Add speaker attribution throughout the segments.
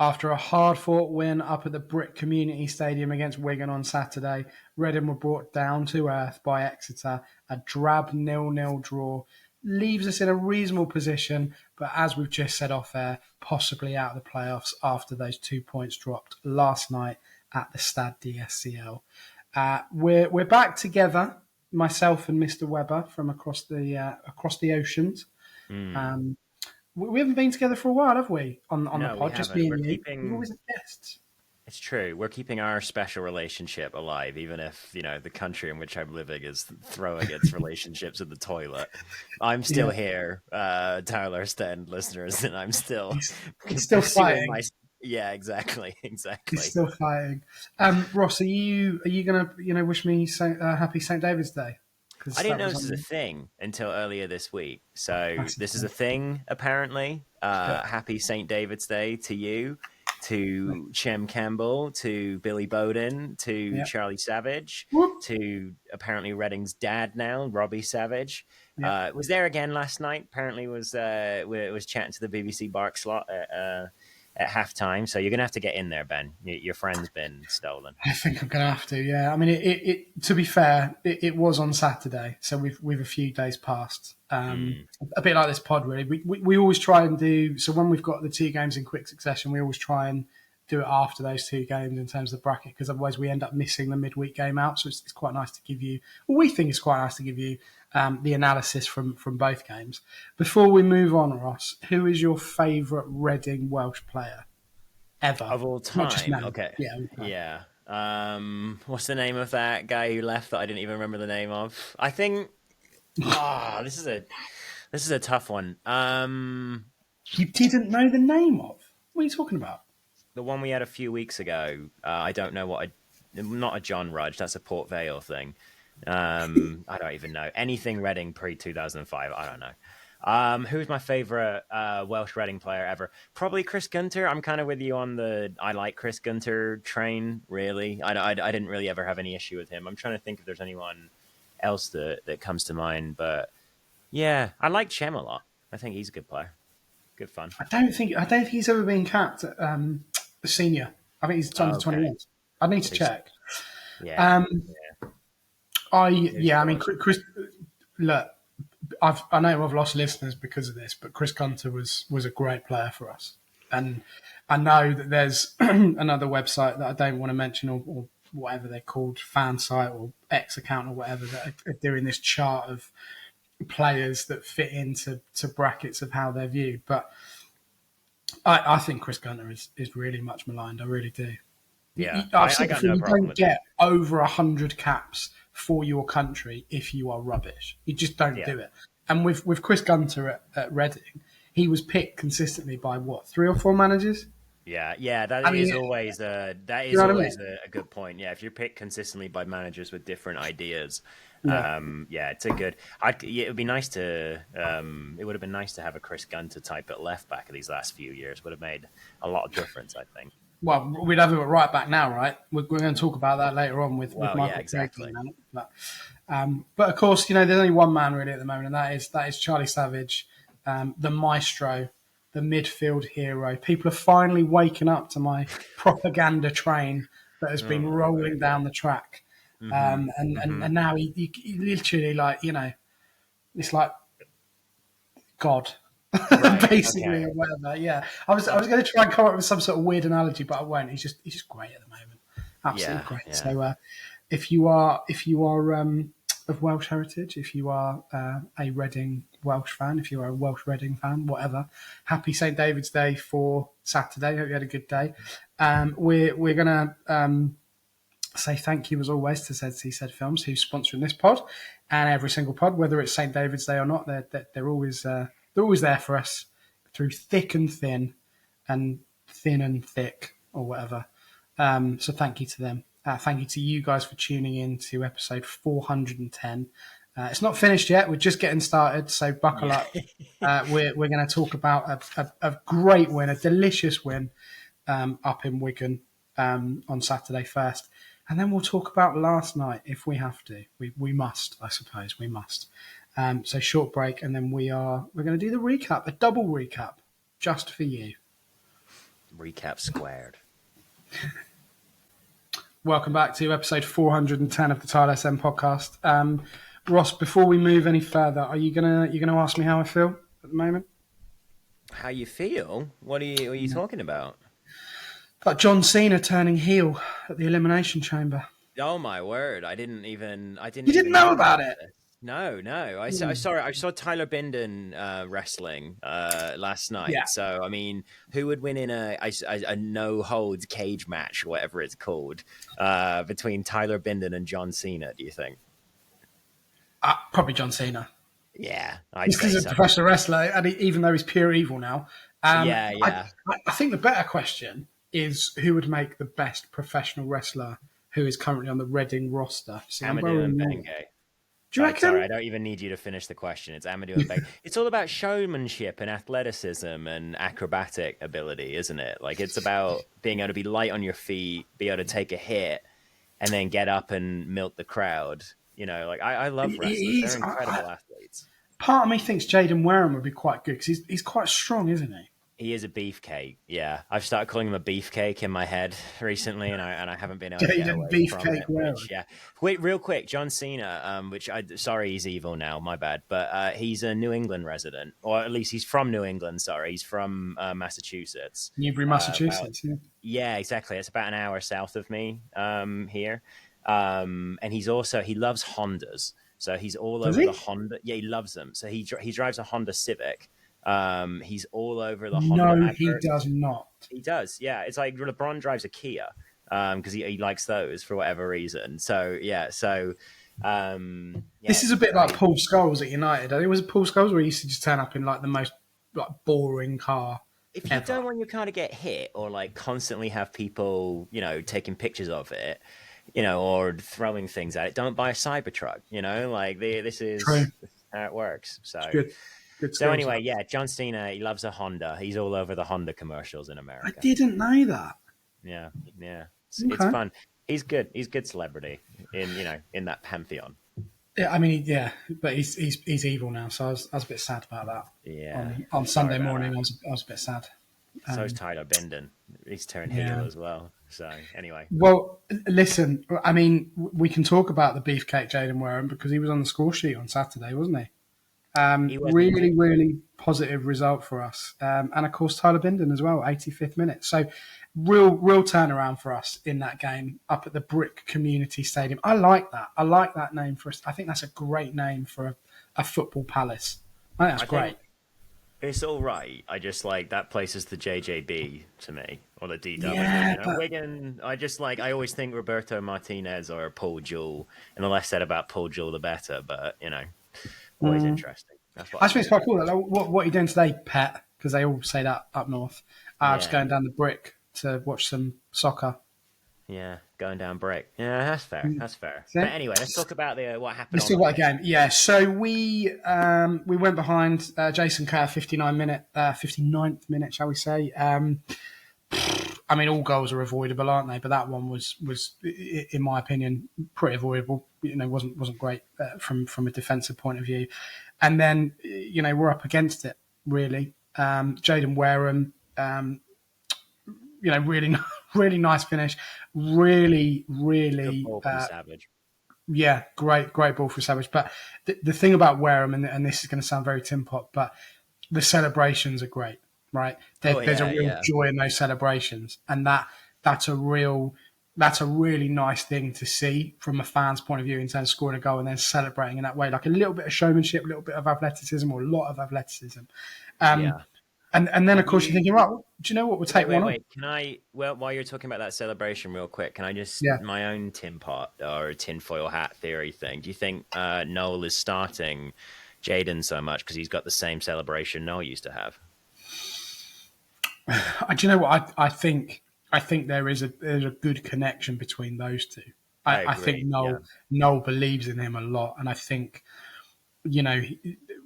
Speaker 1: After a hard-fought win up at the Brick Community Stadium against Wigan on Saturday, Reading were brought down to earth by Exeter. A drab 0-0 draw leaves us in a reasonable position, but as we've just said off air, possibly out of the playoffs after those 2 points dropped last night at the Stade DSCL. We're back together, myself and Mr. Webber from across the oceans. We haven't been together for a while, have we? On the
Speaker 2: No, we
Speaker 1: pod, just
Speaker 2: haven't.
Speaker 1: me
Speaker 2: We're
Speaker 1: and you. We're
Speaker 2: keeping.
Speaker 1: always guests.
Speaker 2: It's true. We're keeping our special relationship alive, even if the country in which I'm living is throwing its relationships in the toilet. I'm still here, Tilehurst and listeners, and I'm still
Speaker 1: He's still
Speaker 2: pursuing
Speaker 1: fighting.
Speaker 2: Yeah, exactly.
Speaker 1: He's still fighting. Ross, are you gonna wish me happy St. David's Day?
Speaker 2: I didn't know this was a thing until earlier this week. So this is a thing, apparently. Happy St. David's Day to you, to Chem Campbell, to Billy Bowden, to Charlie Savage, to apparently Reading's dad now, Robbie Savage. Was there again last night. Apparently was chatting to the BBC Bark slot at halftime. So you're going to have to get in there, Ben. Your friend's been stolen.
Speaker 1: I think I'm going to have to, yeah. I mean, it to be fair, it was on Saturday, so we've a few days past. A bit like this pod, really. We always try and do, so when we've got the two games in quick succession, we always try and do it after those two games in terms of the bracket, because otherwise we end up missing the midweek game out. So it's quite nice to give you, we think it's quite nice to give you the analysis from both games. Before we move on, Ross, who is your favourite Reading Welsh player ever?
Speaker 2: Of all time?
Speaker 1: Not just now.
Speaker 2: Okay.
Speaker 1: Yeah.
Speaker 2: What's the name of that guy who left that I didn't even remember the name of? I think this is a tough one.
Speaker 1: You didn't know the name of? What are you talking about?
Speaker 2: The one we had a few weeks ago. I don't know not a John Rudge. That's a Port Vale thing. I don't even know anything Reading pre 2005. I don't know. Who's my favourite Welsh Reading player ever? Probably Chris Gunter. I'm kind of with you on the I like Chris Gunter train, really. I didn't really ever have any issue with him. I'm trying to think if there's anyone else that comes to mind. But yeah, I like Chem a lot. I think he's a good player. Good fun.
Speaker 1: I don't think he's ever been capped at the senior. I think he's under 21. I need to check.
Speaker 2: Yeah.
Speaker 1: I mean, Chris. Look, I know I've lost listeners because of this, but Chris Gunter was a great player for us, and I know that there's another website that I don't want to mention or whatever they're called, fan site or X account or whatever, that are doing this chart of players that fit into brackets of how they're viewed. But I think Chris Gunter is really much maligned. I really do.
Speaker 2: Yeah,
Speaker 1: I've said
Speaker 2: I got
Speaker 1: before,
Speaker 2: no
Speaker 1: you
Speaker 2: problem
Speaker 1: don't
Speaker 2: with
Speaker 1: get over 100 caps for your country if you are rubbish. You just don't do it. And with Chris Gunter at Reading, he was picked consistently by 3 or 4 managers.
Speaker 2: Yeah, that is always a good point. Yeah, if you're picked consistently by managers with different ideas, it's a good. It would be nice to. It would have been nice to have a Chris Gunter type at left back of these last few years. Would have made a lot of difference, I think.
Speaker 1: Well, we'd have him at right back now, right? We're going to talk about that later on with Michael.
Speaker 2: Yeah, exactly.
Speaker 1: But of course, there's only one man really at the moment, and that is Charlie Savage, the maestro, the midfield hero. People are finally waking up to my propaganda train that has been rolling down the track, and now he literally it's like God. Right, basically, or whatever. Yeah, I was going to try and come up with some sort of weird analogy, but I won't. He's just great at the moment, absolutely great. Yeah. So, if you are of Welsh heritage, if you are a Reading Welsh fan, if you are a Welsh Reading fan, whatever, happy St. David's Day for Saturday. Hope you had a good day. We're going to say thank you as always to ZC Films, who's sponsoring this pod and every single pod, whether it's St. David's Day or not. They're always there for us through thick and thin and thin and thick or whatever. So thank you to them. Thank you to you guys for tuning in to episode 410. It's not finished yet. We're just getting started, so buckle up. We're going to talk about a great win, a delicious win up in Wigan on Saturday first. And then we'll talk about last night if we have to. We must, I suppose. We must. So short break, and then we're going to do the recap, a double recap, just for you.
Speaker 2: Recap squared.
Speaker 1: Welcome back to episode 410 of the Tilehurst podcast. Ross, before we move any further, are you gonna ask me how I feel at the moment?
Speaker 2: How you feel? What are you talking about?
Speaker 1: Like John Cena turning heel at the Elimination Chamber.
Speaker 2: Oh my word! I didn't
Speaker 1: You
Speaker 2: even
Speaker 1: didn't know about it?
Speaker 2: this. No. I saw Tyler Binden wrestling last night.
Speaker 1: Yeah.
Speaker 2: So I mean, who would win in a no holds cage match, whatever it's called, between Tyler Binden and John Cena? Do you think?
Speaker 1: Probably John Cena.
Speaker 2: Yeah, I'd
Speaker 1: Just because
Speaker 2: say
Speaker 1: he's a
Speaker 2: so.
Speaker 1: professional wrestler, and even though he's pure evil now.
Speaker 2: Yeah.
Speaker 1: I think the better question is who would make the best professional wrestler who is currently on the Reading roster. See,
Speaker 2: Amadou and Benge.
Speaker 1: Do you reckon?
Speaker 2: Sorry, I don't even need you to finish the question. It's Amadou and Benge. It's all about showmanship and athleticism and acrobatic ability, isn't it? Like, it's about being able to be light on your feet, be able to take a hit, and then get up and milk the crowd. You know, like, I love wrestlers. They're incredible athletes.
Speaker 1: Part of me thinks Jaden Wareham would be quite good because he's quite strong, isn't he?
Speaker 2: He is a beefcake. Yeah, I've started calling him a beefcake in my head recently, and I haven't been able to get away from it. Which, yeah. Wait, real quick, John Cena. Sorry, he's evil now. My bad. But he's a New England resident, or at least he's from New England. Sorry, he's from Massachusetts.
Speaker 1: Newbury, Massachusetts.
Speaker 2: Yeah, exactly. It's about an hour south of me here. And he loves Hondas, so he's all over the Honda. Yeah, he loves them. So he drives a Honda Civic. He's all over the Honda.
Speaker 1: No, he does not.
Speaker 2: He does, yeah. It's like LeBron drives a Kia because he likes those for whatever reason. So yeah,
Speaker 1: this is a bit like Paul Scholes at United. I think it was Paul Scholes where he used to just turn up in like the most like boring car.
Speaker 2: If you don't want your car to get hit or like constantly have people, taking pictures of it, or throwing things at it, don't buy a Cybertruck. This is how it works. So.
Speaker 1: Good.
Speaker 2: So anyway, yeah, John Cena, he loves a Honda. He's all over the Honda commercials in America.
Speaker 1: I didn't know that.
Speaker 2: Yeah. It's fun. He's good. He's good celebrity in that pantheon.
Speaker 1: Yeah, I mean, yeah, but he's evil now, so I was a bit sad about that.
Speaker 2: Yeah.
Speaker 1: On Sunday morning, I was a bit sad.
Speaker 2: So is Tyler Binden. He's turned heel as well. So anyway.
Speaker 1: Well, listen, I mean, we can talk about the beefcake Jaden Wareham because he was on the score sheet on Saturday, wasn't he? Really positive result for us. And of course, Tyler Binden as well, 85th minute. So real turnaround for us in that game up at the Brick Community Stadium. I like that. I like that name for us. I think that's a great name for a football palace. I think that's great.
Speaker 2: It's all right. I just like that place is the JJB to me, or the DW.
Speaker 1: Yeah,
Speaker 2: Wigan. I always think Roberto Martinez or Paul Jewell, and the less said about Paul Jewell, the better. But always interesting. That's what
Speaker 1: I think it's quite cool. Like, what are you doing today, Pet? Because they all say that up north. Just going down the Brick to watch some soccer.
Speaker 2: Yeah, going down Brick. Yeah, that's fair. That's fair. But anyway, let's talk about what happened.
Speaker 1: Let's talk about the game. Yeah, so we went behind Jason Kerr, 59th minute, shall we say. I mean, all goals are avoidable, aren't they? But that one was, in my opinion, pretty avoidable. Wasn't great from a defensive point of view. And then, we're up against it, really. Jaden Wareham, really, really nice finish. Really,
Speaker 2: Good ball from Savage.
Speaker 1: Yeah, great ball for Savage. But the thing about Wareham, and this is going to sound very Tim Pot, but the celebrations are great, right? There's a real joy in those celebrations, and that's a really nice thing to see from a fan's point of view in terms of scoring a goal and then celebrating in that way, like a little bit of showmanship, a little bit of athleticism, or a lot of athleticism. And then, of course, you're thinking, right, do you know what? We'll take one on.
Speaker 2: Can I, while you're talking about that celebration real quick, can I just, my own tin pot or tinfoil hat theory thing, do you think Noel is starting Jaden so much because he's got the same celebration Noel used to have?
Speaker 1: Do you know what? I think there's a good connection between those two. I think Noel believes in him a lot, and I think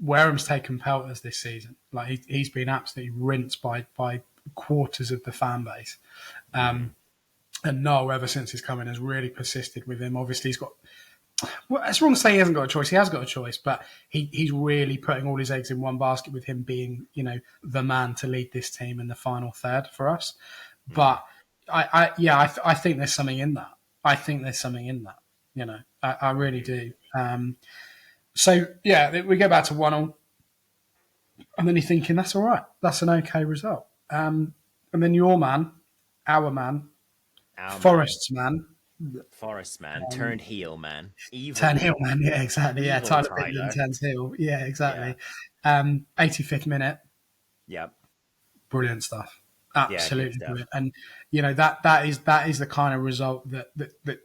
Speaker 1: Wareham's taken pelters this season. Like he's been absolutely rinsed by quarters of the fan base, and Noel ever since he's come in has really persisted with him. Obviously, he's got Well, it's wrong to say he hasn't got a choice. He has got a choice, but he's really putting all his eggs in one basket with him being, the man to lead this team in the final third for us.
Speaker 2: Mm.
Speaker 1: But I think there's something in that. I think there's something in that. I really do. So yeah, we go back to 1-1, and then you're thinking that's all right. That's an okay result. And then your man, our man,
Speaker 2: Our man,
Speaker 1: Forest's man,
Speaker 2: Forest man, turned heel man,
Speaker 1: turn
Speaker 2: evil,
Speaker 1: heel man. Yeah, exactly. Yeah,
Speaker 2: evil
Speaker 1: Tyler Pitman
Speaker 2: Tyler.
Speaker 1: turns heel. Yeah,
Speaker 2: Yeah,
Speaker 1: exactly. 85th minute,
Speaker 2: yep,
Speaker 1: brilliant stuff.
Speaker 2: yeah, good
Speaker 1: Absolutely
Speaker 2: stuff.
Speaker 1: brilliant. And that is the kind of result that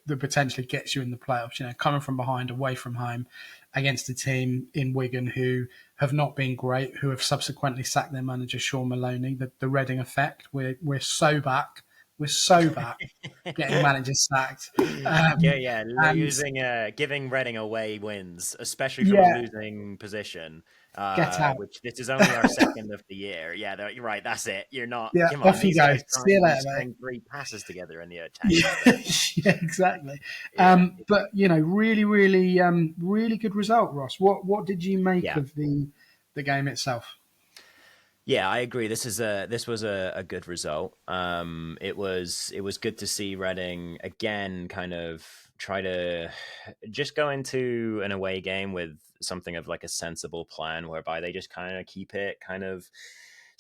Speaker 1: potentially gets you in the playoffs. Coming from behind, away from home, against a team in Wigan who have not been great, who have subsequently sacked their manager Sean Maloney. The Reading effect. We're so back. We're so back. Getting managers sacked.
Speaker 2: Yeah, yeah,
Speaker 1: And
Speaker 2: giving Reading away wins, especially from a
Speaker 1: yeah,
Speaker 2: losing position,
Speaker 1: get out.
Speaker 2: which this is only our second of the year. Yeah, you're right. That's it. You're not.
Speaker 1: Yeah,
Speaker 2: Come on,
Speaker 1: off you
Speaker 2: these
Speaker 1: go.
Speaker 2: guys
Speaker 1: See
Speaker 2: can't
Speaker 1: you
Speaker 2: even
Speaker 1: later, mate.
Speaker 2: string three passes together in the attacking
Speaker 1: Yeah,
Speaker 2: third.
Speaker 1: yeah, exactly.
Speaker 2: Yeah,
Speaker 1: But really, really, really good result, Ross. What did you make
Speaker 2: yeah.
Speaker 1: of the game itself?
Speaker 2: Yeah, I agree. This was a good result. It was good to see Reading again kind of try to just go into an away game with something of like a sensible plan whereby they just kind of keep it kind of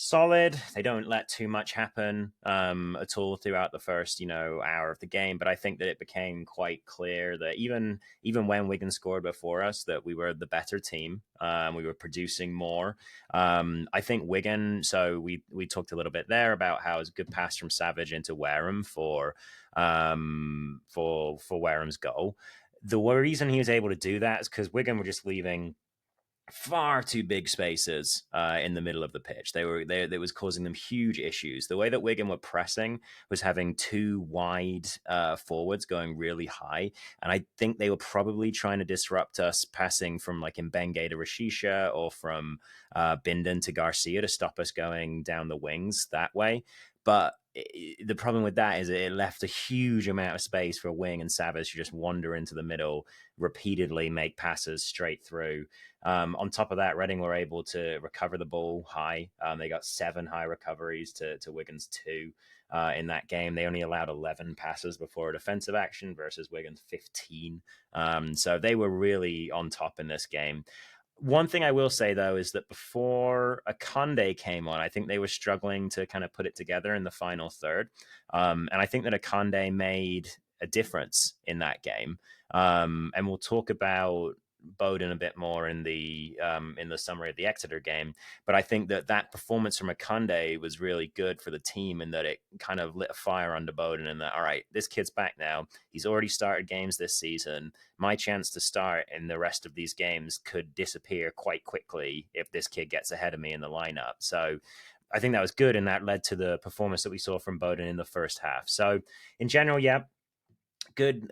Speaker 2: solid. They don't let too much happen at all throughout the first hour of the game. But I think that it became quite clear that even when Wigan scored before us, that we were the better team. We were producing more. I think Wigan. So we talked a little bit there about how it was a good pass from Savage into Wareham for Wareham's goal. The reason he was able to do that is because Wigan were just leaving far too big spaces in the middle of the pitch. They was causing them huge issues. The way that Wigan were pressing was having two wide forwards going really high, and I think they were probably trying to disrupt us passing from like Mbenge to Rashisha or from Bindon to Garcia to stop us going down the wings that way. But the problem with that is it left a huge amount of space for Wing and Savage to just wander into the middle, repeatedly make passes straight through. On top of that, Reading were able to recover the ball high. They got 7 high recoveries to Wigan's 2 in that game. They only allowed 11 passes before a defensive action versus Wigan's 15. So they were really on top in this game. One thing I will say, though, is that before Akonde came on, I think they were struggling to kind of put it together in the final third. And I think that Akonde made a difference in that game. And we'll talk about Bowden a bit more in the summary of the Exeter game, but I think that performance from Akonde was really good for the team in that it kind of lit a fire under Bowden, and that all right, this kid's back now. He's already started games this season. My chance to start in the rest of these games could disappear quite quickly if this kid gets ahead of me in the lineup. So I think that was good, and that led to the performance that we saw from Bowden in the first half. So in general, yeah, good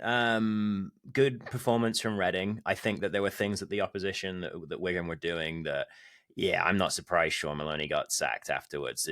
Speaker 2: performance from Reading. I think that there were things that the opposition that Wigan were doing that, yeah, I'm not surprised Sean Maloney got sacked afterwards.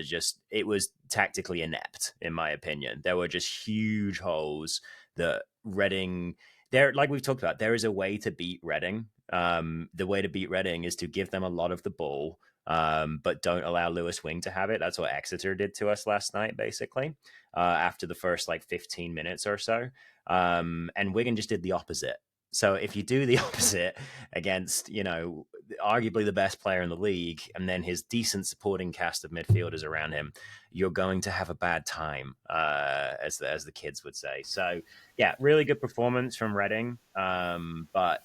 Speaker 2: It was tactically inept, in my opinion. There were just huge holes that Reading, there, like we've talked about, there is a way to beat Reading. The way to beat Reading is to give them a lot of the ball, but don't allow Lewis Wing to have it. That's what Exeter did to us last night, basically, after the first like 15 minutes or so. And Wigan just did the opposite. So if you do the opposite against, arguably the best player in the league, and then his decent supporting cast of midfielders around him, you're going to have a bad time, as the kids would say. So yeah, really good performance from Reading, but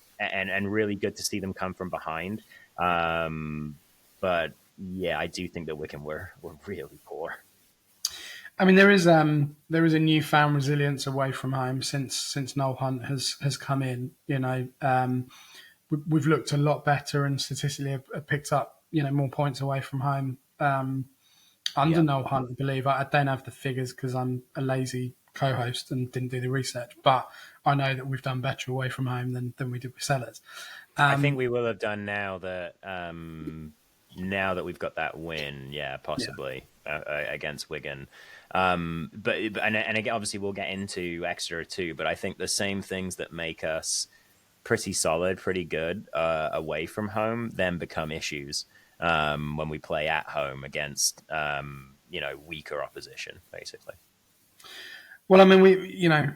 Speaker 2: really good to see them come from behind. But yeah, I do think that Wigan were really poor.
Speaker 1: I mean, there is a newfound resilience away from home since Noel Hunt has come in. We've looked a lot better and statistically have picked up more points away from home under
Speaker 2: Yeah.
Speaker 1: Noel Hunt. I believe I don't have the figures because I'm a lazy co-host and didn't do the research, but I know that we've done better away from home than we did with Sellers.
Speaker 2: I think we will have done now that we've got that win, yeah,
Speaker 1: Yeah.
Speaker 2: possibly against Wigan. But again, obviously we'll get into Exeter too. But I think the same things that make us pretty solid, pretty good away from home, then become issues when we play at home against weaker opposition, basically.
Speaker 1: Well, I mean,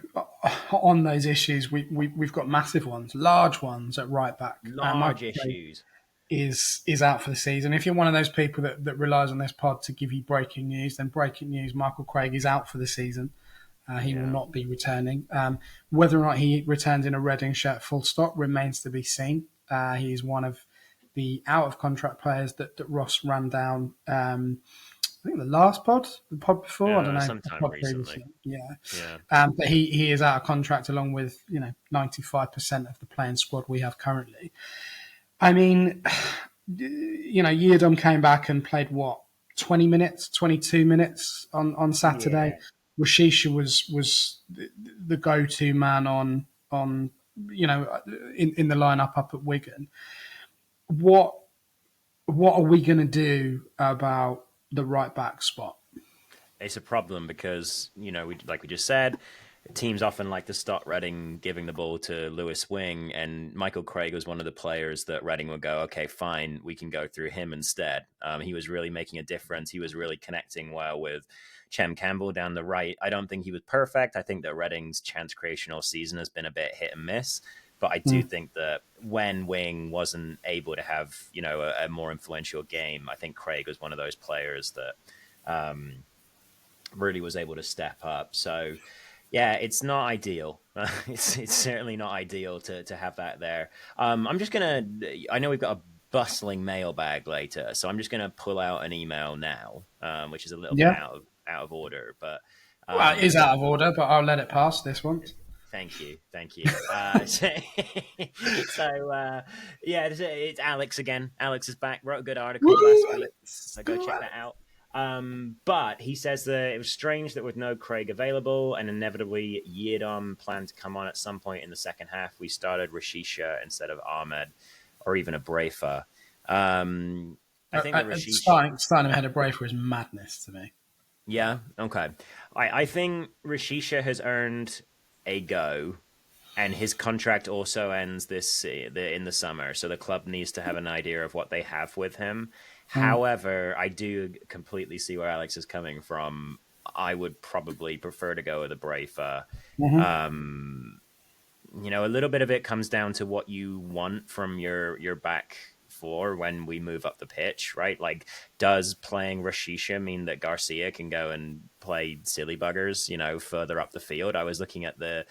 Speaker 1: on those issues, we've got massive ones, large ones at right back.
Speaker 2: Large
Speaker 1: Michael Craig
Speaker 2: issues.
Speaker 1: is out for the season. If you're one of those people that relies on this pod to give you breaking news, then breaking news: Michael Craig is out for the season. He will not be returning. Whether or not he returns in a Reading shirt, full stop, remains to be seen. He is one of the out of contract players that Ross ran down. I think the pod before, I don't know, the
Speaker 2: Sometime
Speaker 1: pod
Speaker 2: recently.
Speaker 1: previously, yeah.
Speaker 2: Yeah.
Speaker 1: But he is out of contract along with 95% of the playing squad we have currently. I mean, Yiadom came back and played 20 minutes, 22 minutes on Saturday.
Speaker 2: Yeah.
Speaker 1: Rashisha was the go-to man on in the lineup up at Wigan. What are we going to do about the right back spot?
Speaker 2: It's a problem because, like we just said, teams often like to stop Reading giving the ball to Lewis Wing, and Michael Craig was one of the players that Reading would go, okay, fine, we can go through him instead. He was really making a difference. He was really connecting well with Chem Campbell down the right. I don't think he was perfect. I think that Reading's chance creation all season has been a bit hit and miss. But I do think that when Wing wasn't able to have, a more influential game, I think Craig was one of those players that really was able to step up. So, yeah, it's not ideal. It's certainly not ideal to have that there. I'm just going to, I know we've got a bustling mailbag later, so I'm just going to pull out an email now, which is a little bit
Speaker 1: Yeah.
Speaker 2: out of order. But
Speaker 1: Well, it is out of order, but I'll let it pass this one.
Speaker 2: Thank you. Yeah, it's Alex again. Alex is back. Wrote a good article last week, so go check that out. But he says that it was strange that with no Craig available and inevitably Yiadom planned to come on at some point in the second half, we started Rashisha instead of Ahmed or even a Brafer. I think that
Speaker 1: Rashisha starting ahead of Brafer is madness to me.
Speaker 2: Yeah, okay. I think Rashisha has earned a go, and his contract also ends in the summer, so the club needs to have an idea of what they have with him. However, I do completely see where Alex is coming from. I would probably prefer to go with a Brafer. A little bit of it comes down to what you want from your back four when we move up the pitch, right? Like, does playing Rashisha mean that Garcia can go and play silly buggers, further up the field? I was looking at the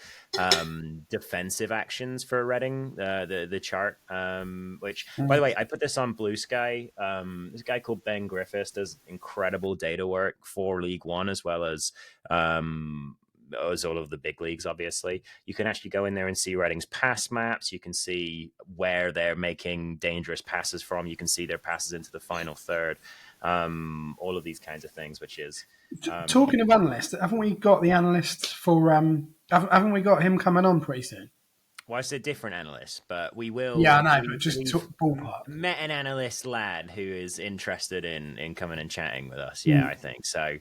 Speaker 2: defensive actions for Reading, the chart, which, by the way, I put this on Bluesky. This guy called Ben Griffiths does incredible data work for League One as well as all of the big leagues, obviously. You can actually go in there and see Reading's pass maps. You can see where they're making dangerous passes from. You can see their passes into the final third. All of these kinds of things, which is...
Speaker 1: Talking of analysts, haven't we got the analyst for... haven't we got him coming on pretty soon?
Speaker 2: Well, it's a different analyst, but we will...
Speaker 1: Yeah, I know, but just ballpark.
Speaker 2: Met an analyst lad who is interested in coming and chatting with us. Yeah, I think so.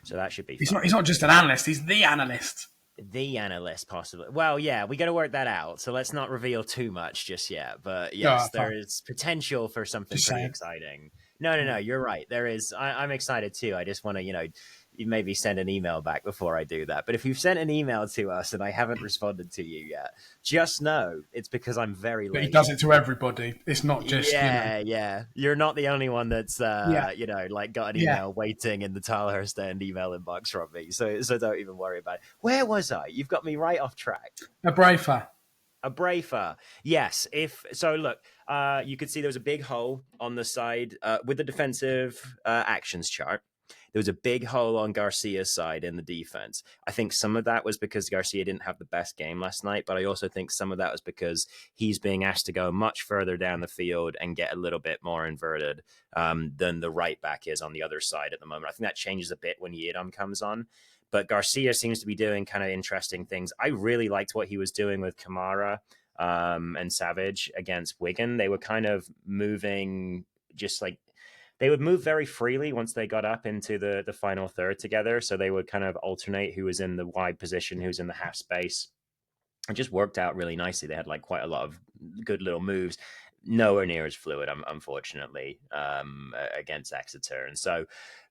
Speaker 2: So that should be fun.
Speaker 1: He's not just an analyst, he's the analyst.
Speaker 2: The analyst, possibly. Well, yeah, we got to work that out. So let's not reveal too much just yet. But yes, there is potential for something pretty exciting. No, you're right. There is. I'm excited too. I just want to, you maybe send an email back before I do that. But if you've sent an email to us and I haven't responded to you yet, just know it's because I'm very late.
Speaker 1: But he does it to everybody. It's not just
Speaker 2: yeah. You're not the only one that's got an email waiting in the Tilehurst end email inbox from me. So don't even worry about it. Where was I? You've got me right off track.
Speaker 1: A
Speaker 2: Brafer. Yes. Look, you could see there was a big hole on the side with the defensive actions chart. There was a big hole on Garcia's side in the defense. I think some of that was because Garcia didn't have the best game last night, but I also think some of that was because he's being asked to go much further down the field and get a little bit more inverted than the right back is on the other side at the moment. I think that changes a bit when Yiadom comes on. But Garcia seems to be doing kind of interesting things. I really liked what he was doing with Kamara and Savage against Wigan. They were kind of moving just like they would move very freely once they got up into the final third together. So they would kind of alternate who was in the wide position, who's in the half space. it just worked out really nicely. They had like quite a lot of good little moves. Nowhere near as fluid, unfortunately, against Exeter. And so,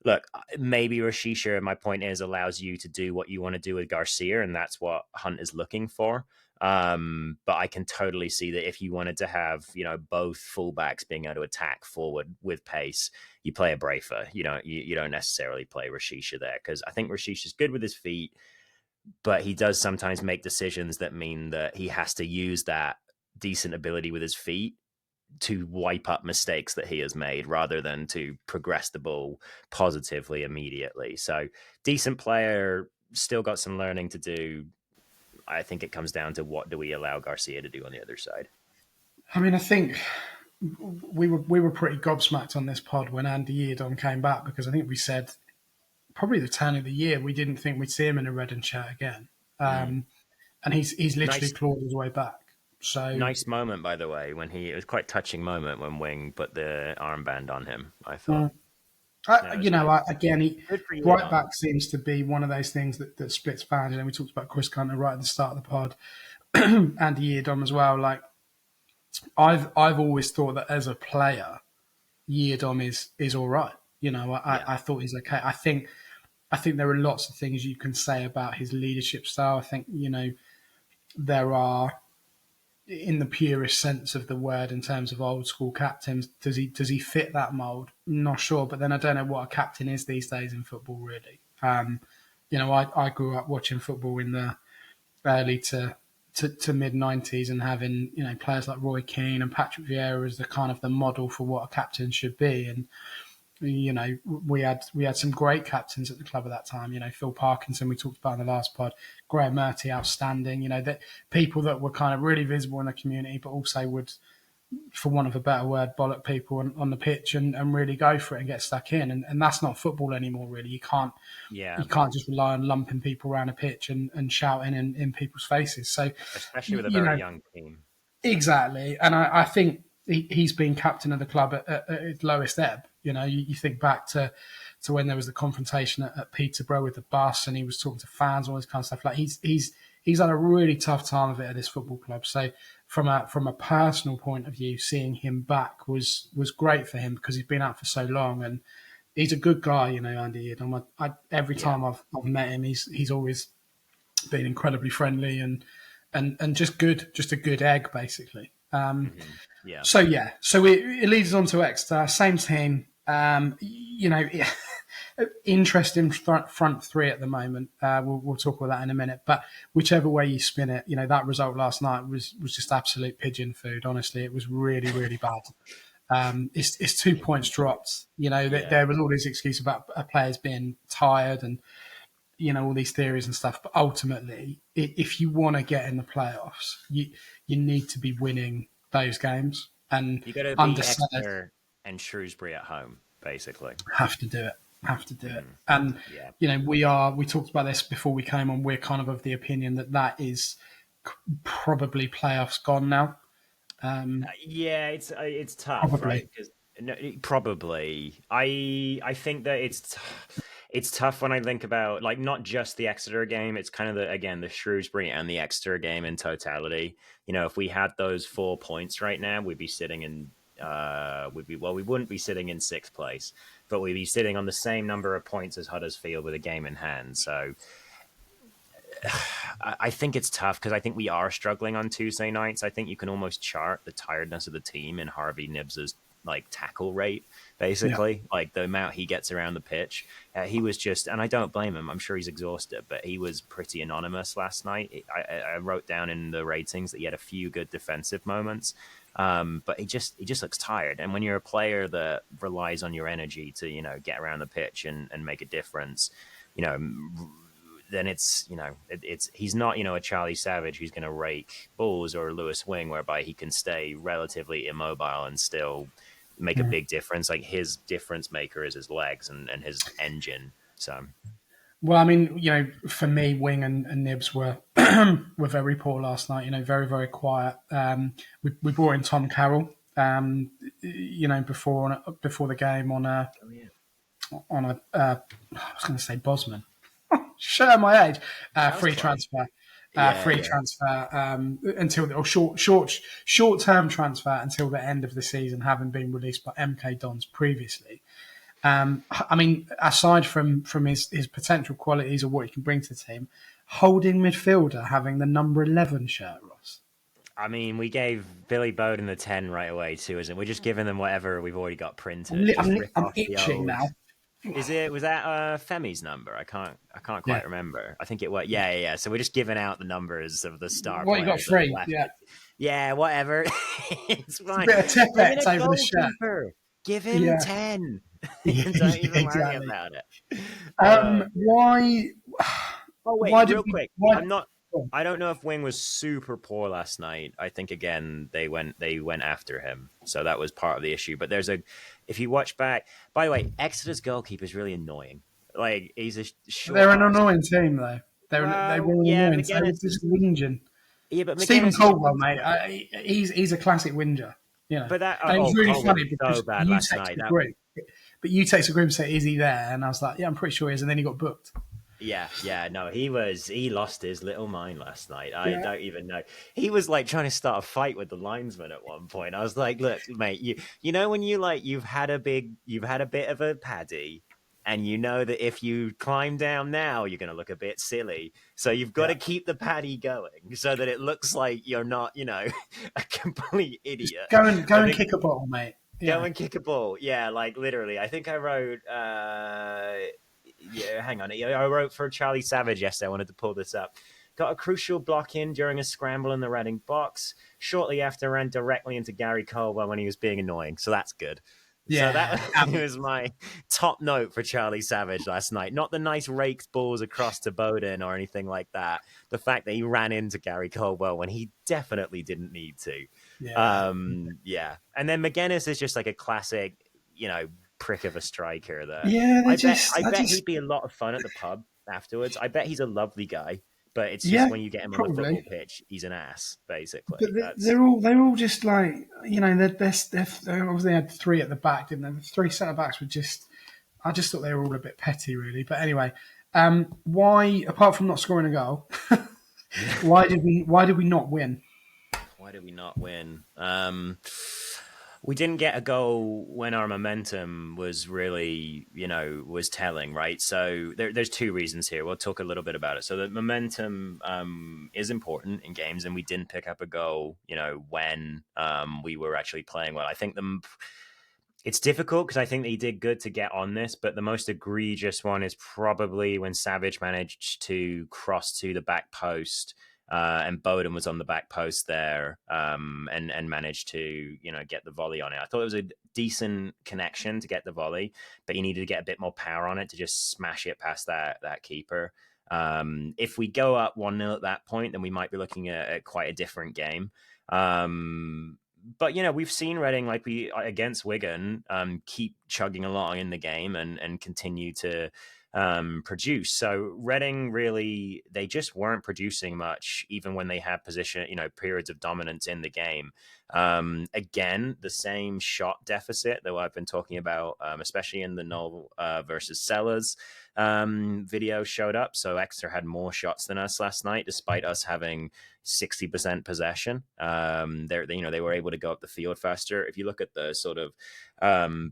Speaker 2: look, maybe Rashisha, my point is, allows you to do what you want to do with Garcia, and that's what Hunt is looking for. But I can totally see that if you wanted to have, both fullbacks being able to attack forward with pace, you play a Brafer. You don't necessarily play Rashisha there, because I think Rashisha's good with his feet, but he does sometimes make decisions that mean that he has to use that decent ability with his feet to wipe up mistakes that he has made rather than to progress the ball positively immediately. So decent player, still got some learning to do. I think it comes down to what do we allow Garcia to do on the other side.
Speaker 1: I mean, I think we were pretty gobsmacked on this pod when Andy Yiadom came back, because I think we said probably the turn of the year we didn't think we'd see him in a red and shirt again, and he's literally clawed his way back. So
Speaker 2: nice moment, by the way, when it was quite a touching moment when Wing put the armband on him. I thought,
Speaker 1: again,
Speaker 2: good for you,
Speaker 1: right back seems to be one of those things that splits fans. We talked about Chris Gunter right at the start of the pod, Andy Yiadom as well. Like I've always thought that as a player, Yiadom is all right. I thought he's okay. I think there are lots of things you can say about his leadership style. I think there are, in the purest sense of the word, in terms of old school captains, does he fit that mould? Not sure, but then I don't know what a captain is these days in football, really. I grew up watching football in the early to mid '90s, and having players like Roy Keane and Patrick Vieira as the kind of the model for what a captain should be. And we had some great captains at the club at that time. Phil Parkinson, we talked about in the last pod. Graham Murty, outstanding. That people that were kind of really visible in the community, but also would, for want of a better word, bollock people on the pitch and really go for it and get stuck in. And that's not football anymore, really. You can't just rely on lumping people around a pitch and shouting in people's faces. So,
Speaker 2: especially with a very young team.
Speaker 1: Exactly, and I think he's been captain of the club at its lowest ebb. You think back to when there was the confrontation at Peterborough with the bus, and he was talking to fans, all this kind of stuff. Like he's had a really tough time of it at this football club. So from a personal point of view, seeing him back was great for him, because he's been out for so long, and he's a good guy. Andy Yiadom. Every time I've met him, he's always been incredibly friendly and just good, just a good egg, basically. So it leads us on to Exeter, same team. Interesting front three at the moment. We'll talk about that in a minute. But whichever way you spin it, that result last night was just absolute pigeon food. Honestly, it was really, really bad. It's 2 points dropped. There was all this excuse about players being tired and all these theories and stuff. But ultimately, if you want to get in the playoffs, you need to be winning those games. And
Speaker 2: you got to be Exeter and Shrewsbury at home, basically.
Speaker 1: Have to do it. And we talked about this before we came on. We're kind of the opinion that is probably playoffs gone now.
Speaker 2: It's tough,
Speaker 1: probably.
Speaker 2: Right? Probably. I think that it's tough when I think about, like, not just the Exeter game. It's kind of the Shrewsbury and the Exeter game in totality. If we had those 4 points right now, we'd be sitting in we wouldn't be sitting in sixth place, but we'd be sitting on the same number of points as Huddersfield with a game in hand. So I think it's tough, because I think we are struggling on Tuesday nights. I think you can almost chart the tiredness of the team in Harvey Nibbs's tackle rate, basically, like the amount he gets around the pitch. He was just, and I don't blame him, I'm sure he's exhausted, but he was pretty anonymous last night. I wrote down in the ratings that he had a few good defensive moments, but he just looks tired. And when you're a player that relies on your energy to get around the pitch and make a difference, then it's he's not a Charlie Savage who's going to rake balls, or Lewis Wing, whereby he can stay relatively immobile and still make a big difference. Like, his difference maker is his legs and his engine. So,
Speaker 1: well, I mean, for me, Wing and Nibbs were very poor last night. Very, very quiet. We brought in Tom Carroll, before the game on a I was going to say Bosman. Share my age. Free transfer.
Speaker 2: Yeah,
Speaker 1: free
Speaker 2: yeah.
Speaker 1: transfer until or short term transfer until the end of the season, having been released by MK Dons previously. I mean, aside from his potential qualities or what he can bring to the team, holding midfielder having the number 11 shirt, Ross.
Speaker 2: I mean, we gave Billy Bowden the 10 right away too, isn't it? We're just giving them whatever we've already got
Speaker 1: I'm,
Speaker 2: printed.
Speaker 1: li-
Speaker 2: Just
Speaker 1: I'm, li-
Speaker 2: rip
Speaker 1: I'm
Speaker 2: off the
Speaker 1: itching
Speaker 2: old.
Speaker 1: now.
Speaker 2: Was that Femi's number? I can't
Speaker 1: Yeah.
Speaker 2: quite remember. I think it was. Yeah. So we're just giving out the numbers of the star
Speaker 1: What you got
Speaker 2: players that have
Speaker 1: free?
Speaker 2: left.
Speaker 1: Yeah.
Speaker 2: Yeah, whatever. It's
Speaker 1: It's a
Speaker 2: fine.
Speaker 1: bit of
Speaker 2: Bring in
Speaker 1: Tippett
Speaker 2: a
Speaker 1: over the shirt.
Speaker 2: goalkeeper. Give him
Speaker 1: Yeah.
Speaker 2: 10.
Speaker 1: Yeah,
Speaker 2: Don't even worry
Speaker 1: exactly.
Speaker 2: about it. Oh, dear.
Speaker 1: Why?
Speaker 2: Oh wait,
Speaker 1: Why did
Speaker 2: real
Speaker 1: we?
Speaker 2: quick.
Speaker 1: Why?
Speaker 2: I'm not.
Speaker 1: Oh,
Speaker 2: I don't know if Wing was super poor last night. I think again they went after him, so that was part of the issue. But if you watch back, by the way, Exeter's goalkeeper is really annoying. Like he's a short
Speaker 1: they're an
Speaker 2: arse.
Speaker 1: annoying team, though. They were
Speaker 2: Well, yeah,
Speaker 1: annoying. So they were
Speaker 2: McGuinness
Speaker 1: just
Speaker 2: is.
Speaker 1: whinging.
Speaker 2: Yeah, but
Speaker 1: Stephen
Speaker 2: McGuinness is
Speaker 1: Caldwell,
Speaker 2: onto
Speaker 1: mate,
Speaker 2: it.
Speaker 1: he's a classic whinger, you know.
Speaker 2: But that
Speaker 1: And it was really
Speaker 2: Colwell was
Speaker 1: funny
Speaker 2: so
Speaker 1: because
Speaker 2: bad
Speaker 1: you
Speaker 2: last
Speaker 1: text
Speaker 2: night.
Speaker 1: the
Speaker 2: That
Speaker 1: group, but you text the group and say, "Is he there?" And I was like, "Yeah, I'm pretty sure he is." And then he got booked.
Speaker 2: yeah, no, he lost his little mind last night. I
Speaker 1: Yeah,
Speaker 2: don't even know. He was like trying to start a fight with the linesman at one point. I was like, look, mate, you know when you've had a bit of a paddy, and you know that if you climb down now, you're going to look a bit silly. So you've got
Speaker 1: yeah.
Speaker 2: to keep the paddy going so that it looks like you're not, a complete
Speaker 1: Just
Speaker 2: idiot.
Speaker 1: go
Speaker 2: I
Speaker 1: and
Speaker 2: think
Speaker 1: kick a bottle, mate.
Speaker 2: go
Speaker 1: Yeah,
Speaker 2: and kick a ball. Yeah, like literally. I think I wrote. Yeah, hang on. I wrote for Charlie Savage yesterday. I wanted to pull this up. Got a crucial block in during a scramble in the Reading box. Shortly after, ran directly into Gary Colwell when he was being annoying. So that's good. So that
Speaker 1: yeah.
Speaker 2: was my top note for Charlie Savage last night. Not the nice raked balls across to Bowden or anything like that. The fact that he ran into Gary Colwell when he definitely didn't need to.
Speaker 1: Yeah.
Speaker 2: Yeah. And then McGuinness is just like a classic, prick of a striker that
Speaker 1: Yeah,
Speaker 2: I bet he'd be a lot of fun at the pub afterwards. I bet he's a lovely guy, but it's just
Speaker 1: yeah,
Speaker 2: when you get him on the
Speaker 1: probably.
Speaker 2: football pitch, he's an ass,
Speaker 1: But
Speaker 2: basically.
Speaker 1: they're all just like, they obviously had three at the back, didn't they? The three centre backs were just. I just thought they were all a bit petty, really. But anyway, why, apart from not scoring a goal, why did we not win?
Speaker 2: Why did we not win? We didn't get a goal when our momentum was really, was telling, right? So there's two reasons here. We'll talk a little bit about it. So the momentum is important in games, and we didn't pick up a goal, when we were actually playing well. I think it's difficult because I think they did good to get on this, but the most egregious one is probably when Savage managed to cross to the back post, and Bowden was on the back post there, and managed to get the volley on it. I thought it was a decent connection to get the volley, but you needed to get a bit more power on it to just smash it past that keeper. If we go up 1-0 at that point, then we might be looking at quite a different game. But we've seen Reading, like we against Wigan, keep chugging along in the game and continue to produce. So Reading really, they just weren't producing much, even when they had periods of dominance in the game. Again, the same shot deficit that I've been talking about, especially in the Knoll versus Sellers video showed up. So Exeter had more shots than us last night, despite us having 60% possession. They were able to go up the field faster. If you look at the sort of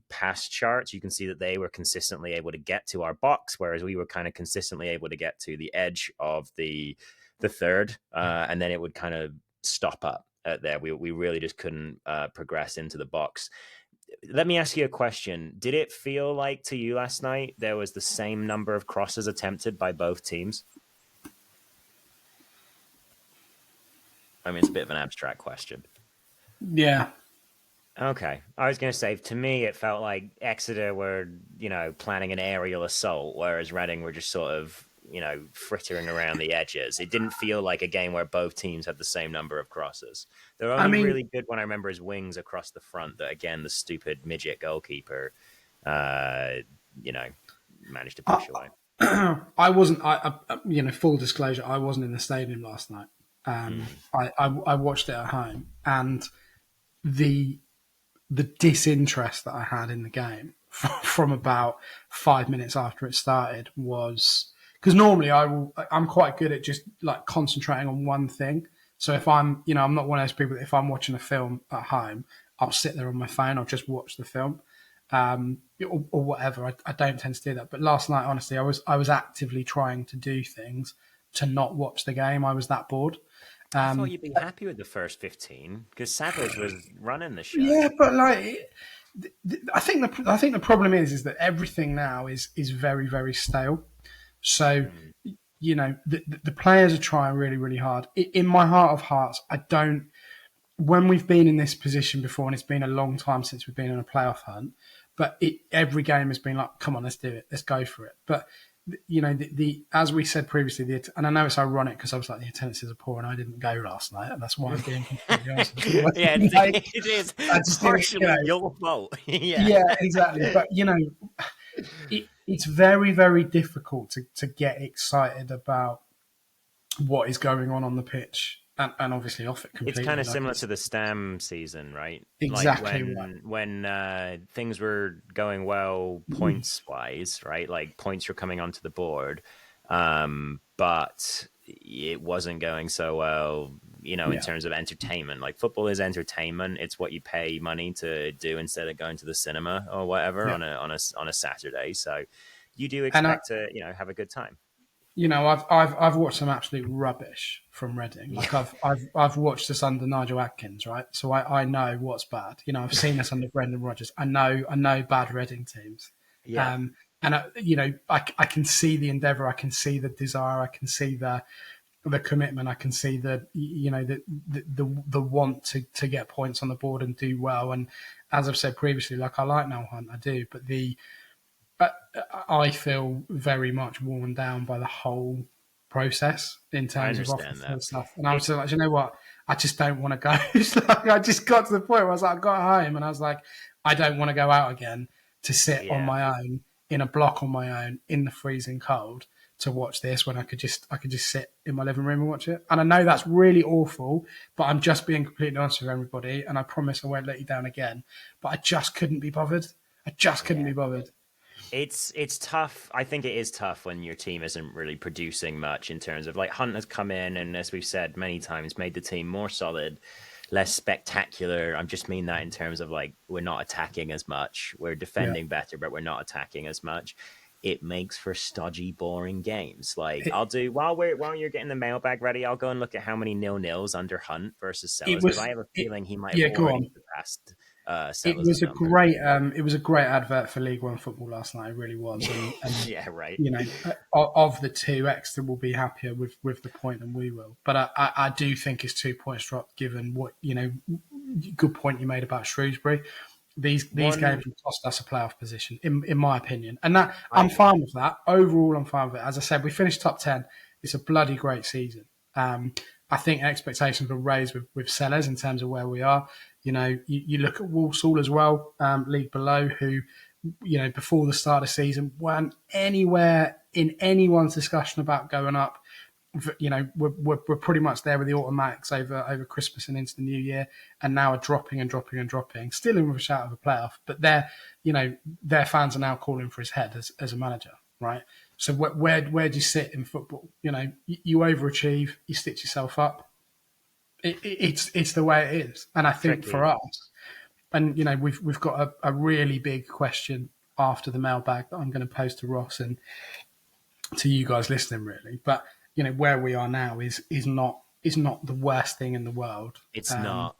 Speaker 2: pass charts, you can see that they were consistently able to get to our box, whereas we were kind of consistently able to get to the edge of the third, and then it would kind of stop up there. We really just couldn't progress into the box. Let me ask you a question. Did it feel like to you last night there was the same number of crosses attempted by both teams? I mean, it's a bit of an abstract question.
Speaker 1: Yeah.
Speaker 2: Okay. I was going to say, to me, it felt like Exeter were, planning an aerial assault, whereas Reading were just sort of, frittering around the edges. It didn't feel like a game where both teams had the same number of crosses. The
Speaker 1: I
Speaker 2: only
Speaker 1: mean,
Speaker 2: really good one I remember is Wings across the front that, again, the stupid midget goalkeeper, managed to push away.
Speaker 1: I wasn't. Full disclosure, I wasn't in the stadium last night. I watched it at home, and the disinterest that I had in the game from about 5 minutes after it started was because normally I'm quite good at just like concentrating on one thing. So if I'm not one of those people that if I'm watching a film at home, I'll sit there on my phone, I'll just watch the film, or whatever. I don't tend to do that. But last night, honestly, I was actively trying to do things to not watch the game. I was that bored.
Speaker 2: I thought you'd be happy with the first 15 because Savage was running the show.
Speaker 1: Yeah, but like, I think the problem is that everything now is very very stale. So
Speaker 2: Mm.
Speaker 1: the players are trying really really hard. In my heart of hearts, I don't. When we've been in this position before, and it's been a long time since we've been in a playoff hunt, but every game has been like, come on, let's do it, let's go for it. But the as we said previously, and I know it's ironic because I was like the attendances are poor and I didn't go last night, and that's why I'm being completely honest.
Speaker 2: Yeah,
Speaker 1: Like,
Speaker 2: it is
Speaker 1: I just didn't,
Speaker 2: partially your fault. Yeah.
Speaker 1: yeah, exactly. But it's very very difficult to get excited about what is going on the pitch. And obviously off it
Speaker 2: It's
Speaker 1: completely.
Speaker 2: kind of
Speaker 1: Like
Speaker 2: similar
Speaker 1: it's
Speaker 2: to the Stam season, right? Like
Speaker 1: exactly right.
Speaker 2: when things were going well points wise, right? Like points were coming onto the board, but it wasn't going so well, in
Speaker 1: Yeah.
Speaker 2: terms of entertainment. Like football is entertainment; it's what you pay money to do instead of going to the cinema or whatever
Speaker 1: Yeah.
Speaker 2: on a Saturday. So you do
Speaker 1: And
Speaker 2: expect to have a good time.
Speaker 1: I've watched some absolute rubbish from Reading.
Speaker 2: Yeah,
Speaker 1: Like I've watched this under Nigel Adkins, right? So I know what's bad. I've seen this under Brendan Rodgers. I know bad Reading teams.
Speaker 2: yeah,
Speaker 1: And I can see the endeavour. I can see the desire. I can see the commitment. I can see the want to get points on the board and do well. And as I've said previously, like I like Noel Hunt, I do, but I feel very much worn down by the whole process in
Speaker 2: I
Speaker 1: terms of off the
Speaker 2: understand that.
Speaker 1: field stuff. And I was
Speaker 2: It
Speaker 1: like, you know what? I just don't want to go. It's like I just got to the point where I was like, I got home and I was like, I don't want to go out again to sit on
Speaker 2: Yeah.
Speaker 1: my own in a block on my own in the freezing cold to watch this when I could just sit in my living room and watch it. And I know that's really awful, but I'm just being completely honest with everybody, and I promise I won't let you down again. But I just couldn't be bothered. I just couldn't
Speaker 2: Yeah.
Speaker 1: be bothered.
Speaker 2: It's tough. I think it is tough when your team isn't really producing much in terms of like Hunt has come in and as we've said many times made the team more solid, less spectacular. I just mean that in terms of like we're not attacking as much. We're
Speaker 1: Yeah.
Speaker 2: defending better, but we're not attacking as much. It makes for stodgy, boring games. Like
Speaker 1: It,
Speaker 2: I'll do while you're getting the mailbag ready, I'll go and look at how many 0-0s under Hunt versus
Speaker 1: it
Speaker 2: Sellers because I
Speaker 1: was
Speaker 2: have a
Speaker 1: it,
Speaker 2: feeling he might have
Speaker 1: yeah, go
Speaker 2: already
Speaker 1: on.
Speaker 2: surpassed
Speaker 1: It
Speaker 2: Sellers'
Speaker 1: was a
Speaker 2: numbers.
Speaker 1: great advert for League One football last night. It really was, and
Speaker 2: Yeah, right.
Speaker 1: of the two, Exeter will be happier with the point than we will. But I do think it's 2 points dropped given what good point you made about Shrewsbury. These
Speaker 2: One,
Speaker 1: games will cost us a playoff position, in my opinion, and that
Speaker 2: I
Speaker 1: I'm
Speaker 2: agree.
Speaker 1: fine with that. Overall, I'm fine with it. As I said, we finished top 10. It's a bloody great season. I think expectations were raised with Sellers in terms of where we are. You look at Walsall as well, league below, who before the start of the season weren't anywhere in anyone's discussion about going up. We're pretty much there with the automatics over Christmas and into the new year, and now are dropping and dropping and dropping, still in with a shout of a playoff. But their fans are now calling for his head as a manager, right? So where do you sit in football? You overachieve, you stitch yourself up. It's the way it is, and I think for
Speaker 2: Tricky.
Speaker 1: us, and we've got a really big question after the mailbag that I'm going to pose to Ross and to you guys listening, really. But where we are now is not the worst thing in the world.
Speaker 2: It's not.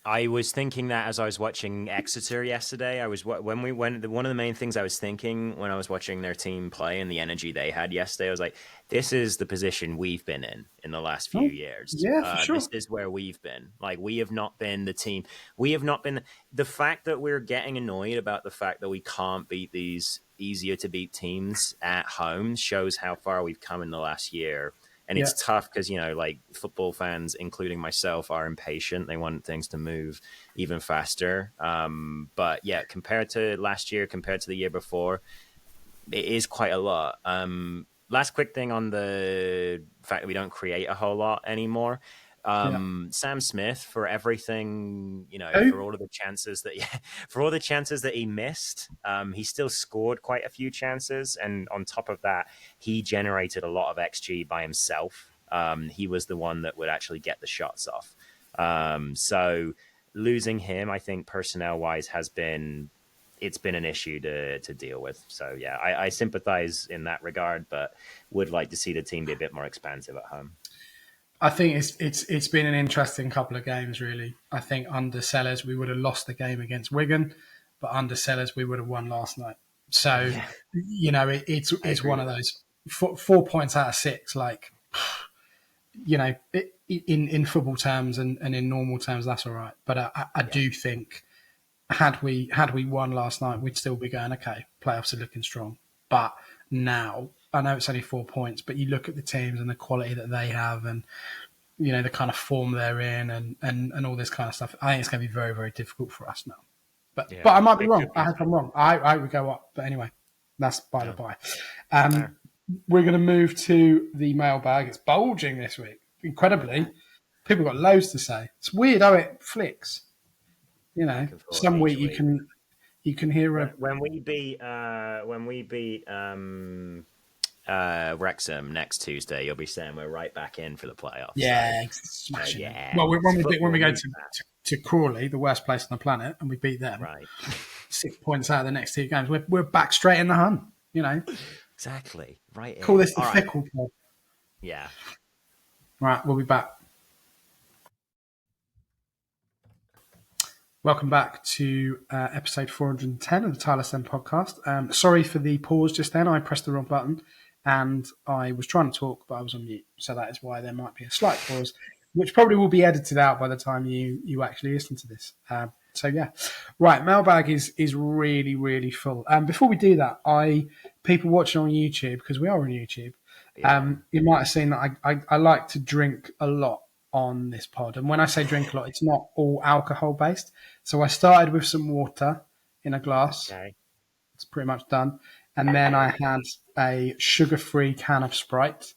Speaker 2: I was thinking that as I was watching Exeter yesterday. I was when we went. One of the main things I was thinking when I was watching their team play and the energy they had yesterday, I was like, "This is the position we've been in the last few
Speaker 1: Oh,
Speaker 2: years.
Speaker 1: yeah, for
Speaker 2: This
Speaker 1: sure.
Speaker 2: is where we've been. Like we have not been the team. We have not been the fact that we're getting annoyed about the fact that we can't beat these easier to beat teams at home shows how far we've come in the last year." And
Speaker 1: Yeah,
Speaker 2: it's tough because, like football fans, including myself, are impatient. They want things to move even faster. But yeah, compared to last year, compared to the year before, it is quite a lot. Last quick thing on the fact that we don't create a whole lot anymore. Sam Smith, for everything,
Speaker 1: Who?
Speaker 2: for all of the chances that for all the chances that he missed, he still scored quite a few chances, and on top of that, he generated a lot of XG by himself. He was the one that would actually get the shots off. So losing him, I think personnel wise it's been an issue to deal with. So yeah, I sympathize in that regard, but would like to see the team be a bit more expansive at home.
Speaker 1: I think it's been an interesting couple of games, really. I think under Sellers we would have lost the game against Wigan, but under Sellers we would have won last night. So
Speaker 2: Yeah,
Speaker 1: it's one of those 4 points out of 6. Like in football terms and in normal terms, that's all right. But I do think had we won last night, we'd still be going, okay, playoffs are looking strong. But now, I know it's only 4 points, but you look at the teams and the quality that they have and, the kind of form they're in and all this kind of stuff. I think it's going to be very, very difficult for us now. But I might be wrong. I hope I'm wrong. I would go up. But anyway, that's by the by. We're going to move to the mailbag. It's bulging this week. Incredibly, people got loads to say. It's weird how it flicks. Some week you can hear
Speaker 2: when we beat Wrexham next Tuesday, you'll be saying we're right back in for the playoffs.
Speaker 1: Yeah, smashing it. Well, when we go to Crawley, the worst place on the planet, and we beat them,
Speaker 2: right,
Speaker 1: 6 points out of the next 2 games, we're back straight in the hunt.
Speaker 2: Exactly right.
Speaker 1: Call this the fickle club.
Speaker 2: Yeah.
Speaker 1: Right, we'll be back. Welcome back to episode 410 of the Tilehurst podcast. Sorry for the pause just then. I pressed the wrong button and I was trying to talk, but I was on mute. So that is why there might be a slight pause, which probably will be edited out by the time you actually listen to this. So yeah, right. Mailbag is really, really full. Before we do that, people watching on YouTube, because we are on YouTube, you might have seen that I like to drink a lot on this pod. And when I say drink a lot, it's not all alcohol based. So I started with some water in a glass.
Speaker 2: Okay.
Speaker 1: It's pretty much done. And then I had a sugar-free can of Sprite.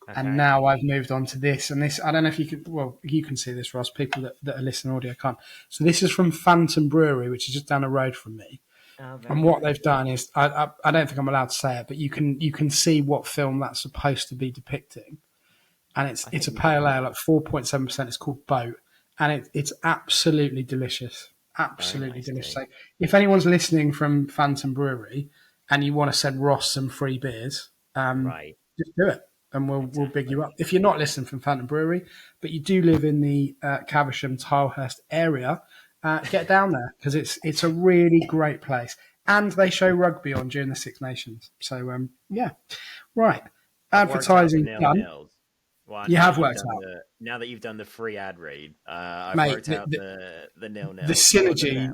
Speaker 1: Okay. And now I've moved on to this. And this, I don't know if you can, well, you can see this, Ross. People that are listening audio can't. So this is from Phantom Brewery, which is just down the road from me. And what they've done is, I don't think I'm allowed to say it, but you can see what film that's supposed to be depicting. And it's a pale ale at 4.7%. It's called Boat. And it's absolutely delicious. Absolutely delicious. So if anyone's listening from Phantom Brewery and you want to send Ross some free beers, just do it. And we'll big you up. If you're not listening from Phantom Brewery, but you do live in the Caversham, Tilehurst area, get down there because it's a really great place. And they show rugby on during the Six Nations. So, yeah. Right. Advertising done.
Speaker 2: Well,
Speaker 1: you have worked out.
Speaker 2: Now that you've done the free ad read, I've worked out the 0-0.
Speaker 1: The synergy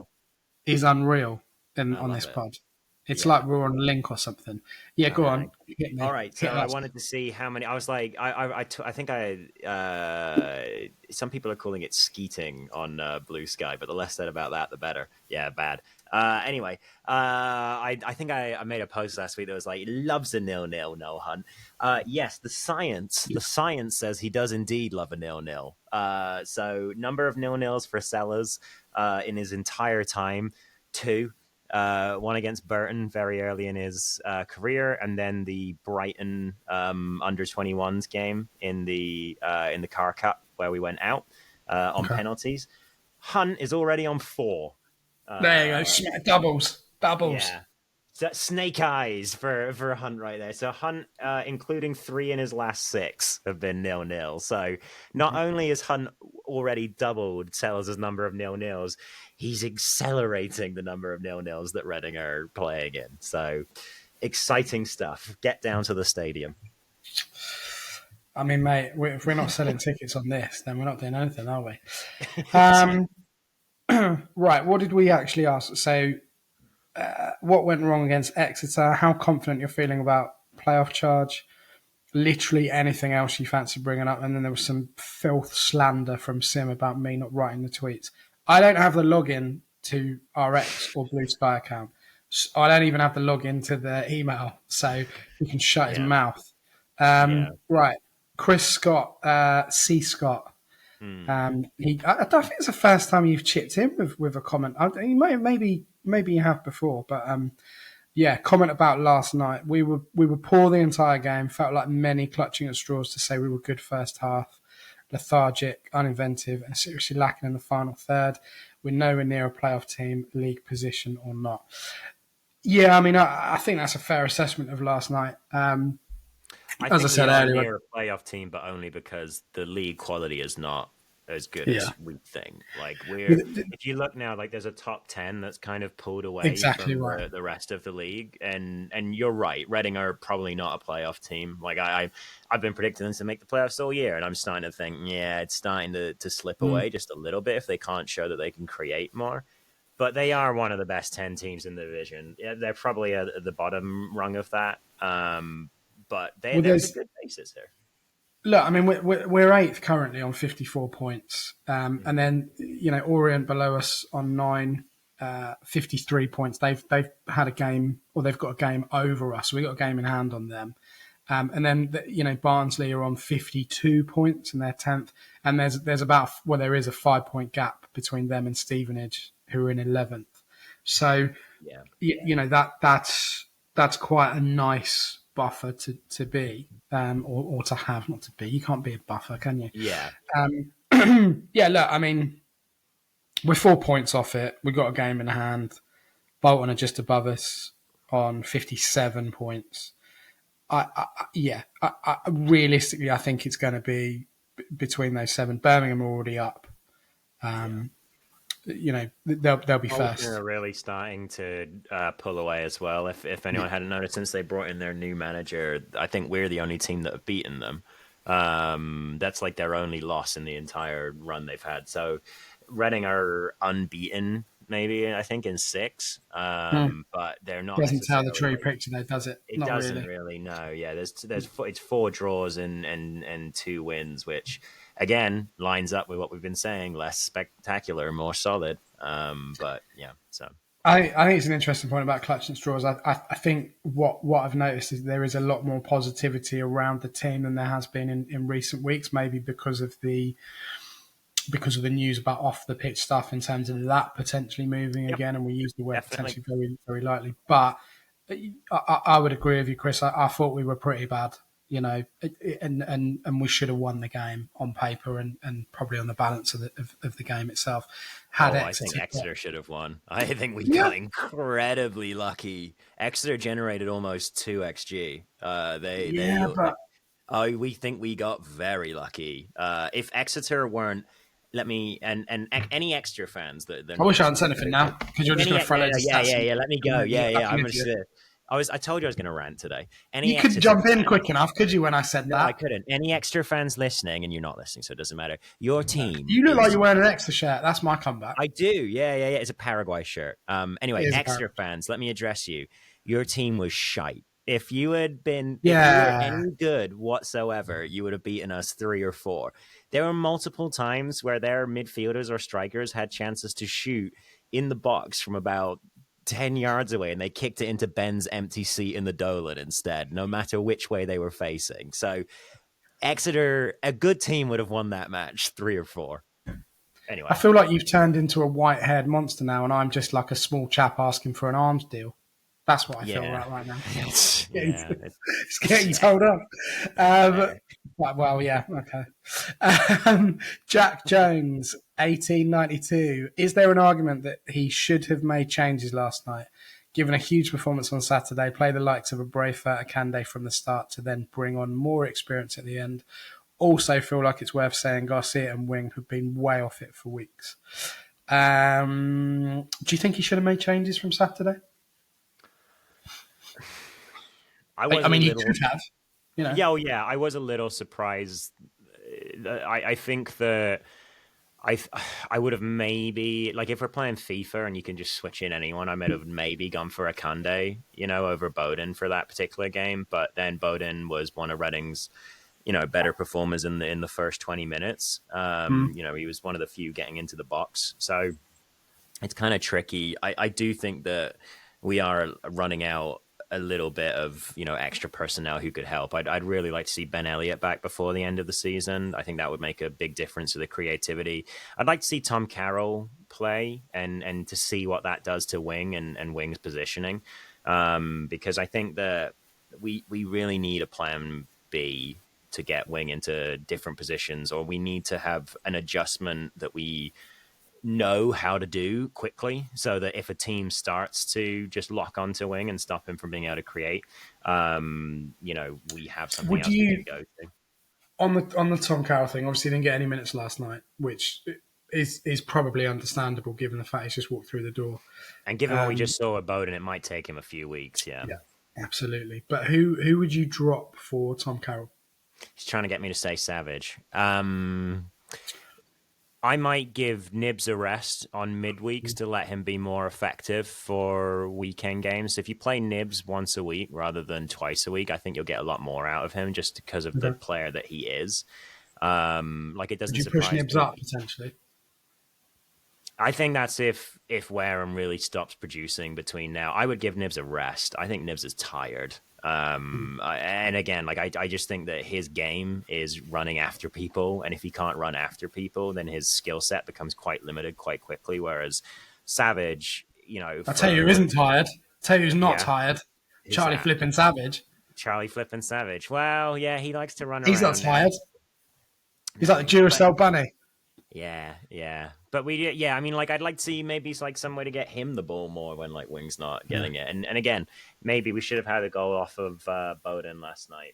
Speaker 1: is unreal on this pod. It's like we're on a link or something. Yeah, go on.
Speaker 2: All right. So I wanted to see how many. I was like, I think some people are calling it skeeting on Bluesky, but the less said about that, the better. Yeah, bad. Anyway, I think I made a post last week that was like, loves a 0-0, no Hunt. Yes, the science says he does indeed love a 0-0. So number of 0-0s for Sellers in his entire time, 2. One against Burton very early in his career, and then the Brighton under 21s game in the Car Cup where we went out on penalties. Hunt is already on 4.
Speaker 1: There you go, doubles.
Speaker 2: Yeah, so snake eyes for Hunt right there. So Hunt, including 3 in his last 6, have been 0-0. So not only has Hunt already doubled Sellers' number of 0-0s, he's accelerating the number of 0-0s that Reading are playing in. So exciting stuff. Get down to the stadium.
Speaker 1: I mean, mate, if we're not selling tickets on this, then we're not doing anything, are we? Right, what did we actually ask? So what went wrong against Exeter? How confident you're feeling about playoff charge? Literally anything else you fancy bringing up. And then there was some filth slander from Sim about me not writing the tweets. I don't have the login to RX or Blue Sky account. I don't even have the login to the email, so he can shut his mouth. Right. Chris Scott, C. Scott.
Speaker 2: Mm.
Speaker 1: I don't think it's the first time you've chipped in with a comment. Maybe you have before, but yeah, comment about last night. We were poor the entire game. Felt like many clutching at straws to say we were good first half, lethargic, uninventive, and seriously lacking in the final third. We're nowhere near a playoff team, league position or not. Yeah, I mean, I think that's a fair assessment of last night.
Speaker 2: I
Speaker 1: As I
Speaker 2: think we
Speaker 1: said
Speaker 2: are
Speaker 1: earlier,
Speaker 2: near a playoff team, but only because the league quality is not as good
Speaker 1: yeah,
Speaker 2: as we think. Like if you look now, like there's a top 10 that's kind of pulled away
Speaker 1: exactly
Speaker 2: from
Speaker 1: right.
Speaker 2: the rest of the league, and you're right. Reading are probably not a playoff team. Like I've been predicting them to make the playoffs all year, and I'm starting to think, yeah, it's starting to slip
Speaker 1: Mm.
Speaker 2: away just a little bit if they can't show that they can create more. But they are one of the best 10 teams in the division. Yeah, they're probably at the bottom rung of that. But
Speaker 1: Well,
Speaker 2: there's a
Speaker 1: there's
Speaker 2: good basis here.
Speaker 1: look. I mean, we're eighth currently on 54 points, and
Speaker 2: Mm.
Speaker 1: then Orient below us on 53 points. They've had a game, or they've got a game over us. So we got a game in hand on them. And then Barnsley are on 52 points and they're 10th. And there is a 5 point gap between them and Stevenage, who are in 11th. So
Speaker 2: Yeah.
Speaker 1: that's quite a nice buffer to be or to have, not to be. You can't be a buffer, can you?
Speaker 2: Yeah.
Speaker 1: Yeah, look, I mean, we're 4 points off it. We've got a game in hand. Bolton are just above us on 57 points. Realistically, I think it's going to be between those seven. Birmingham are already up.
Speaker 2: Yeah.
Speaker 1: They'll be
Speaker 2: Bolton
Speaker 1: first.
Speaker 2: are really starting to pull away as well. If anyone hadn't noticed, since they brought in their new manager, I think we're the only team that have beaten them. That's like their only loss in the entire run they've had. So Reading are unbeaten, maybe I think in six,
Speaker 1: Mm.
Speaker 2: but they're not
Speaker 1: Doesn't tell the
Speaker 2: necessarily
Speaker 1: true
Speaker 2: like
Speaker 1: picture, though, does it?
Speaker 2: it
Speaker 1: Not
Speaker 2: doesn't
Speaker 1: really.
Speaker 2: really. No, yeah. It's four draws and two wins, which again lines up with what we've been saying: less spectacular, more solid. But yeah, so
Speaker 1: I think it's an interesting point about clutch and straws. I think what I've noticed is there is a lot more positivity around the team than there has been in recent weeks. Maybe because of the news about off the pitch stuff in terms of that potentially moving
Speaker 2: yep,
Speaker 1: and we use the word
Speaker 2: definitely.
Speaker 1: potentially very very lightly. But I would agree with you, Chris. I thought we were pretty bad, and we should have won the game on paper and probably on the balance of the game itself. Had
Speaker 2: Oh, I think
Speaker 1: Exeter,
Speaker 2: Exeter should have won. I think we
Speaker 1: yeah,
Speaker 2: got incredibly lucky. Exeter generated almost two xG.
Speaker 1: yeah, but
Speaker 2: We think we got very lucky. If Exeter weren't, let me and any Exeter fans that they're
Speaker 1: I
Speaker 2: not
Speaker 1: wish I hadn't
Speaker 2: listening
Speaker 1: said
Speaker 2: to
Speaker 1: anything
Speaker 2: this.
Speaker 1: now because you're just
Speaker 2: Any
Speaker 1: going to throw
Speaker 2: no,
Speaker 1: loads of
Speaker 2: yeah
Speaker 1: stats
Speaker 2: yeah
Speaker 1: and
Speaker 2: yeah. Let me
Speaker 1: and
Speaker 2: go.
Speaker 1: look
Speaker 2: Yeah
Speaker 1: like
Speaker 2: yeah.
Speaker 1: an
Speaker 2: I'm gonna
Speaker 1: idiot.
Speaker 2: say. I told you I was gonna rant today.
Speaker 1: You
Speaker 2: Any
Speaker 1: couldn't
Speaker 2: Exeter
Speaker 1: jump in
Speaker 2: fans?
Speaker 1: quick enough, could you? When I said
Speaker 2: No, I
Speaker 1: that,
Speaker 2: couldn't. Any Exeter fans listening, and you're not listening, so it doesn't matter. Your team
Speaker 1: you look like
Speaker 2: is
Speaker 1: you're wearing an extra shirt. That's my comeback.
Speaker 2: I do. Yeah, yeah, yeah. It's a Paraguay shirt.
Speaker 1: It
Speaker 2: Anyway,
Speaker 1: is
Speaker 2: Exeter
Speaker 1: apparent.
Speaker 2: fans, let me address you. Your team was shite. If you were
Speaker 1: Yeah,
Speaker 2: any good whatsoever, you would have beaten us 3 or 4. There were multiple times where their midfielders or strikers had chances to shoot in the box from about 10 yards away, and they kicked it into Ben's empty seat in the Dolan instead, no matter which way they were facing. So Exeter, a good team would have won that match 3 or 4.
Speaker 1: I
Speaker 2: Anyway.
Speaker 1: feel like you've turned into a white-haired monster now, and I'm just like a small chap asking for an arms deal. That's what I feel
Speaker 2: Yeah,
Speaker 1: right now.
Speaker 2: yeah,
Speaker 1: It's getting told off.
Speaker 2: fair.
Speaker 1: Well, yeah, okay. Jack Jones, 1892. Is there an argument that he should have made changes last night? Given a huge performance on Saturday, play the likes of a Braithwaite, a Kande from the start to then bring on more experience at the end. Also, feel like it's worth saying Garcia and Wing have been way off it for weeks. Do you think he should have made changes from Saturday?
Speaker 2: I was
Speaker 1: I
Speaker 2: a
Speaker 1: mean, he
Speaker 2: little,
Speaker 1: could have, you know.
Speaker 2: yeah, oh yeah, I was a little surprised. I think that I I would have maybe like if we're playing FIFA and you can just switch in anyone, I might have maybe gone for a Kande, over Bowden for that particular game. But then Bowden was one of Reading's better performers in the first 20 minutes.
Speaker 1: Mm.
Speaker 2: He was one of the few getting into the box, so it's kind of tricky. I do think that we are running out a little bit of extra personnel who could help. I'd really like to see Ben Elliott back before the end of the season. I think that would make a big difference to the creativity. I'd like to see Tom Carroll play and to see what that does to Wing and Wing's positioning, because I think that we really need a plan B to get Wing into different positions, or we need to have an adjustment that we know how to do quickly, so that if a team starts to just lock onto Wing and stop him from being able to create, we have something
Speaker 1: Would
Speaker 2: else we
Speaker 1: you
Speaker 2: can go to.
Speaker 1: on the Tom Carroll thing? Obviously, he didn't get any minutes last night, which is probably understandable given the fact he's just walked through the door.
Speaker 2: And given what we just saw at Bowden, it might take him a few weeks. Yeah,
Speaker 1: Absolutely. But who would you drop for Tom Carroll?
Speaker 2: he's trying to get me to say Savage. I might give Nibs a rest on midweeks to let him be more effective for weekend games. If you play Nibs once a week rather than twice a week, I think you'll get a lot more out of him just because of the player that he is. It doesn't
Speaker 1: Would you
Speaker 2: surprise
Speaker 1: push Nibs
Speaker 2: me.
Speaker 1: up potentially?
Speaker 2: I think that's if Wareham really stops producing between now. I would give Nibs a rest. I think Nibs is tired. And again, I just think that his game is running after people, and if he can't run after people, then his skill set becomes quite limited quite quickly. Whereas Savage,
Speaker 1: I'll tell you who isn't tired. Tell you who's not tired. Charlie
Speaker 2: that?
Speaker 1: Flippin' Savage.
Speaker 2: Charlie Flippin' Savage. Well, yeah, he likes to run
Speaker 1: He's
Speaker 2: around.
Speaker 1: He's not tired. He's like the Duracell bunny.
Speaker 2: Yeah. But I'd like to see maybe it's like some way to get him the ball more when Wing's not getting it. And again, maybe we should have had a goal off of Bowden last night.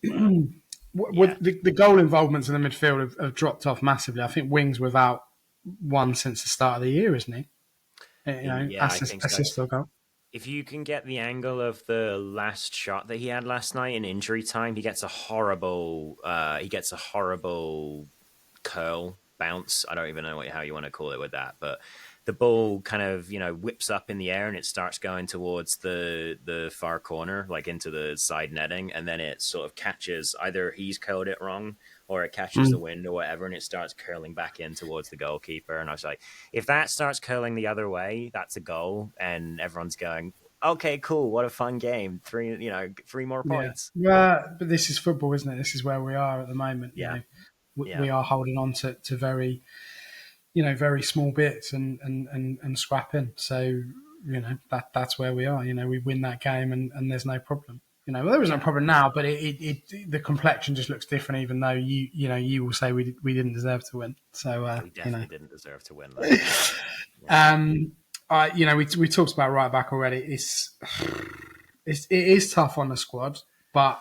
Speaker 2: But,
Speaker 1: the goal involvements in the midfield have dropped off massively. I think Wing's without one since the start of the year, isn't he?
Speaker 2: I think so.
Speaker 1: Assist or goal.
Speaker 2: If you can get the angle of the last shot that he had last night in injury time, he gets a horrible curl bounce. I don't even know how you want to call it with that, but the ball kind of whips up in the air and it starts going towards the far corner, like into the side netting, and then it sort of catches, either he's curled it wrong or it catches the wind or whatever, and it starts curling back in towards the goalkeeper. And I was like, if that starts curling the other way, that's a goal, and everyone's going, okay, cool, what a fun game, 3 more points.
Speaker 1: But this is football, isn't it? This is where we are at the moment. We are holding on to very, very small bits and scrapping. So, that's where we are. We win that game and there's no problem. There is no problem now, but the complexion just looks different, even though you will say we didn't deserve to win. So
Speaker 2: we definitely didn't deserve to win.
Speaker 1: We talked about right back already. It is tough on the squad, but